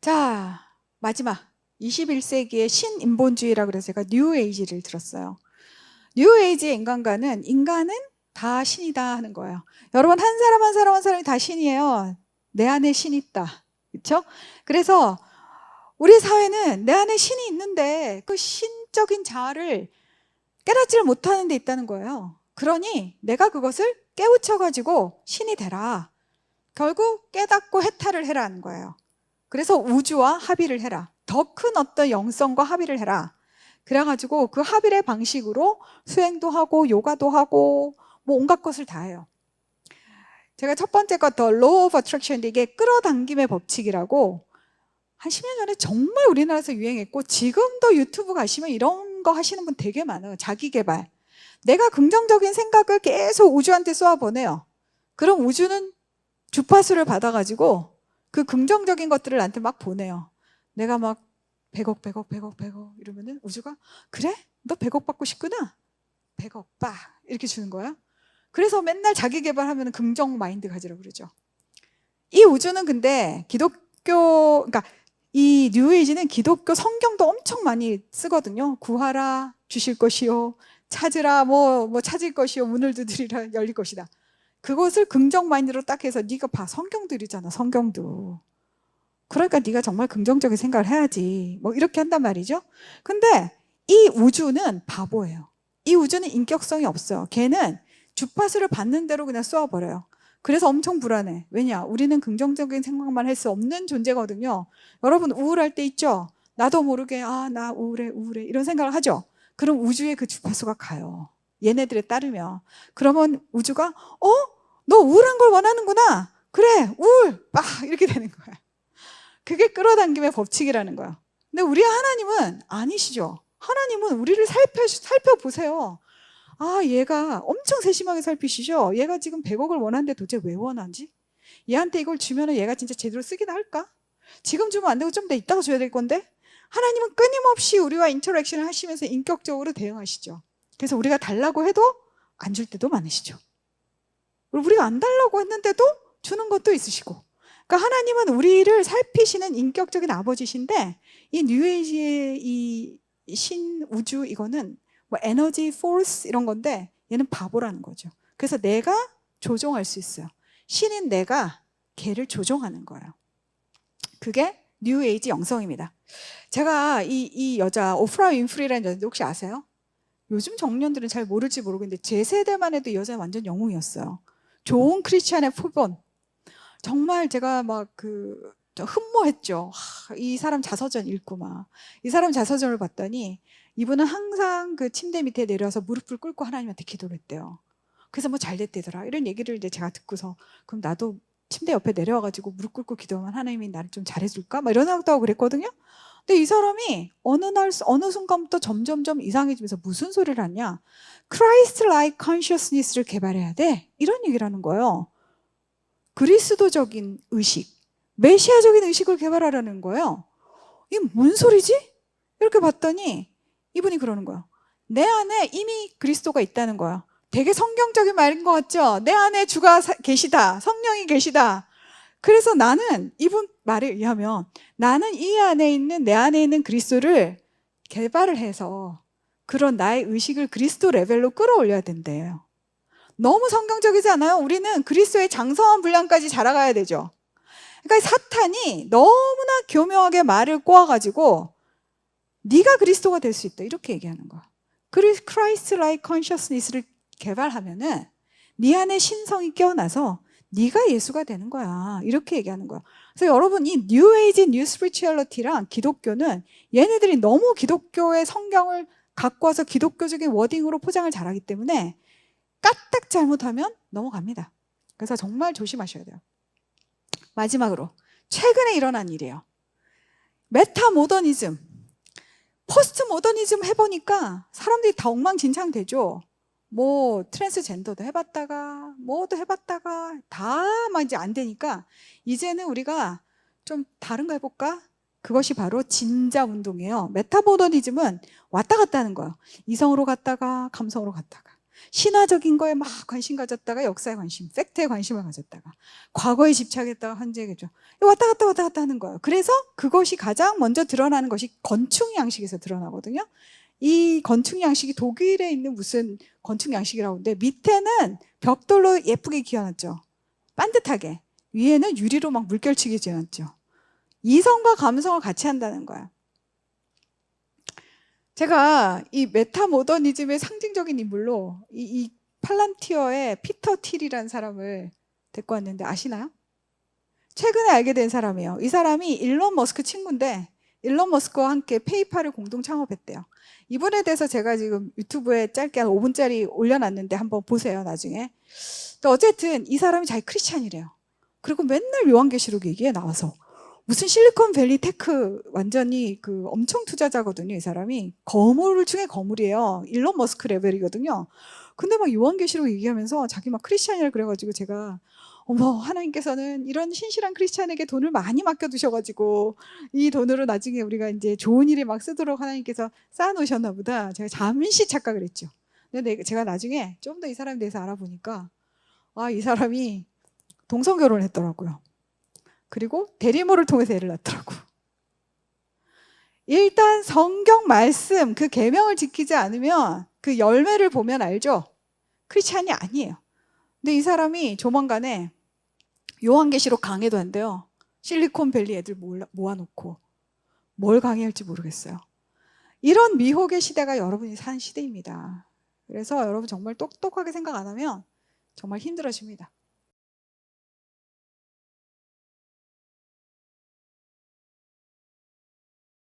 자, 마지막 21세기의 신인본주의라고 그래서 제가 뉴에이지를 들었어요. 뉴에이지의 인간과는 인간은 다 신이다 하는 거예요. 여러분 한 사람 한 사람 한 사람이 다 신이에요. 내 안에 신이 있다. 그렇죠? 그래서 우리 사회는 내 안에 신이 있는데 그 신적인 자아를 깨닫지를 못하는 데 있다는 거예요. 그러니 내가 그것을 깨우쳐가지고 신이 되라. 결국 깨닫고 해탈을 해라는 거예요. 그래서 우주와 합의를 해라. 더 큰 어떤 영성과 합의를 해라. 그래가지고 그 합의의 방식으로 수행도 하고 요가도 하고 뭐 온갖 것을 다 해요. 제가 첫 번째 거 더 Law of Attraction인데 이게 끌어당김의 법칙이라고 한 10년 전에 정말 우리나라에서 유행했고 지금도 유튜브 가시면 이런 거 하시는 분 되게 많아요. 자기 개발. 내가 긍정적인 생각을 계속 우주한테 쏘아보내요. 그럼 우주는 주파수를 받아가지고 그 긍정적인 것들을 나한테 막 보내요. 내가 막 100억, 100억, 100억, 100억 이러면은 우주가 그래? 너 100억 받고 싶구나? 100억 빠 이렇게 주는 거야. 그래서 맨날 자기 개발하면 긍정 마인드 가지라고 그러죠. 이 우주는 근데 그러니까 이 뉴에이지는 기독교 성경도 엄청 많이 쓰거든요. 구하라 주실 것이요, 찾으라 뭐 찾을 것이요, 문을 두드리라 열릴 것이다. 그것을 긍정 마인드로 딱 해서 네가 봐, 성경도 이러잖아. 성경도. 그러니까 네가 정말 긍정적인 생각을 해야지. 뭐 이렇게 한단 말이죠. 근데 이 우주는 바보예요. 이 우주는 인격성이 없어요. 걔는 주파수를 받는 대로 그냥 쏘아버려요. 그래서 엄청 불안해. 왜냐? 우리는 긍정적인 생각만 할 수 없는 존재거든요. 여러분 우울할 때 있죠? 나도 모르게 나 우울해 이런 생각을 하죠. 그럼 우주에 그 주파수가 가요. 얘네들에 따르면. 그러면 우주가 너 우울한 걸 원하는구나. 그래 우울 막 이렇게 되는 거야. 그게 끌어당김의 법칙이라는 거야. 근데 우리 하나님은 아니시죠. 하나님은 우리를 살펴보세요. 얘가 엄청 세심하게 살피시죠. 얘가 지금 100억을 원하는데 도대체 왜 원하지? 얘한테 이걸 주면 얘가 진짜 제대로 쓰기나 할까? 지금 주면 안 되고 좀 더 이따가 줘야 될 건데? 하나님은 끊임없이 우리와 인터랙션을 하시면서 인격적으로 대응하시죠. 그래서 우리가 달라고 해도 안 줄 때도 많으시죠. 우리가 안 달라고 했는데도 주는 것도 있으시고. 그러니까 하나님은 우리를 살피시는 인격적인 아버지신데 이 뉴에이지의 이 신우주 이거는 뭐 에너지 포스 이런 건데 얘는 바보라는 거죠. 그래서 내가 조종할 수 있어요. 신인 내가 걔를 조종하는 거예요. 그게 뉴에이지 영성입니다. 제가 이 여자 오프라 윈프리라는 여자 혹시 아세요? 요즘 청년들은 잘 모를지 모르겠는데 제 세대만 해도 이 여자는 완전 영웅이었어요. 좋은 크리스찬의 표본. 정말 제가 막 흠모했죠. 이 사람 자서전 읽고 막. 이 사람 자서전을 봤더니 이분은 항상 그 침대 밑에 내려서 무릎을 꿇고 하나님한테 기도를 했대요. 그래서 뭐 잘 됐대더라. 이런 얘기를 이제 제가 듣고서 그럼 나도 침대 옆에 내려와가지고 무릎 꿇고 기도하면 하나님이 나를 좀 잘해줄까? 막 이런 생각도 하고 그랬거든요. 근데 이 사람이 어느 순간부터 점점점 이상해지면서 무슨 소리를 하냐? Christ-like consciousness를 개발해야 돼. 이런 얘기를 하는 거예요. 그리스도적인 의식, 메시아적인 의식을 개발하라는 거예요. 이게 뭔 소리지? 이렇게 봤더니 이분이 그러는 거예요. 내 안에 이미 그리스도가 있다는 거예요. 되게 성경적인 말인 것 같죠? 내 안에 주가 계시다. 성령이 계시다. 그래서 나는 이분 말에 의하면 나는 이 안에 있는 내 안에 있는 그리스도를 개발을 해서 그런 나의 의식을 그리스도 레벨로 끌어올려야 된대요. 너무 성경적이지 않아요? 우리는 그리스도의 장성한 분량까지 자라가야 되죠. 그러니까 사탄이 너무나 교묘하게 말을 꼬아가지고 네가 그리스도가 될 수 있다 이렇게 얘기하는 거야. Christ-like consciousness를 개발하면은 네 안에 신성이 깨어나서 네가 예수가 되는 거야 이렇게 얘기하는 거야. 그래서 여러분 이 New Age, New Spirituality랑 기독교는 얘네들이 너무 기독교의 성경을 갖고 와서 기독교적인 워딩으로 포장을 잘하기 때문에 까딱 잘못하면 넘어갑니다. 그래서 정말 조심하셔야 돼요. 마지막으로 최근에 일어난 일이에요. 메타모더니즘, 포스트 모더니즘 해보니까 사람들이 다 엉망진창되죠. 뭐 트랜스젠더도 해봤다가 뭐도 해봤다가 다 막 이제 안 되니까 이제는 우리가 좀 다른 거 해볼까? 그것이 바로 진자 운동이에요. 메타모더니즘은 왔다 갔다 하는 거예요. 이성으로 갔다가 감성으로 갔다가 신화적인 거에 막 관심 가졌다가 역사에 관심, 팩트에 관심을 가졌다가 과거에 집착했다가 현재에 그죠. 왔다 갔다 하는 거예요. 그래서 그것이 가장 먼저 드러나는 것이 건축 양식에서 드러나거든요. 이 건축 양식이 독일에 있는 무슨 건축 양식이라고 하는데 밑에는 벽돌로 예쁘게 기어놨죠. 반듯하게. 위에는 유리로 막 물결치게 지어놨죠. 이성과 감성을 같이 한다는 거야. 제가 이 메타모더니즘의 상징적인 인물로 이 팔란티어의 피터 틸이라는 사람을 데리고 왔는데 아시나요? 최근에 알게 된 사람이에요. 이 사람이 일론 머스크 친구인데 일론 머스크와 함께 페이팔을 공동 창업했대요. 이분에 대해서 제가 지금 유튜브에 짧게 한 5분짜리 올려놨는데 한번 보세요, 나중에. 또 어쨌든 이 사람이 자기 크리스찬이래요. 그리고 맨날 요한계시록 얘기에 나와서 무슨 실리콘밸리 테크 완전히 그 엄청 투자자거든요, 이 사람이. 거물 중에 거물이에요. 일론 머스크 레벨이거든요. 근데 막 요한계시록 얘기하면서 자기 막 크리스찬이라 그래가지고 제가 어머, 하나님께서는 이런 신실한 크리스찬에게 돈을 많이 맡겨두셔가지고 이 돈으로 나중에 우리가 이제 좋은 일에 막 쓰도록 하나님께서 쌓아놓으셨나 보다. 제가 잠시 착각을 했죠. 근데 제가 나중에 좀 더 이 사람에 대해서 알아보니까 아, 이 사람이 동성 결혼을 했더라고요. 그리고 대리모를 통해서 애를 낳더라고. 일단 성경 말씀 그 계명을 지키지 않으면 그 열매를 보면 알죠. 크리스찬이 아니에요. 근데 이 사람이 조만간에 요한계시록 강해도 한대요. 실리콘밸리 애들 모아놓고 뭘 강의할지 모르겠어요. 이런 미혹의 시대가 여러분이 사는 시대입니다. 그래서 여러분 정말 똑똑하게 생각 안 하면 정말 힘들어집니다.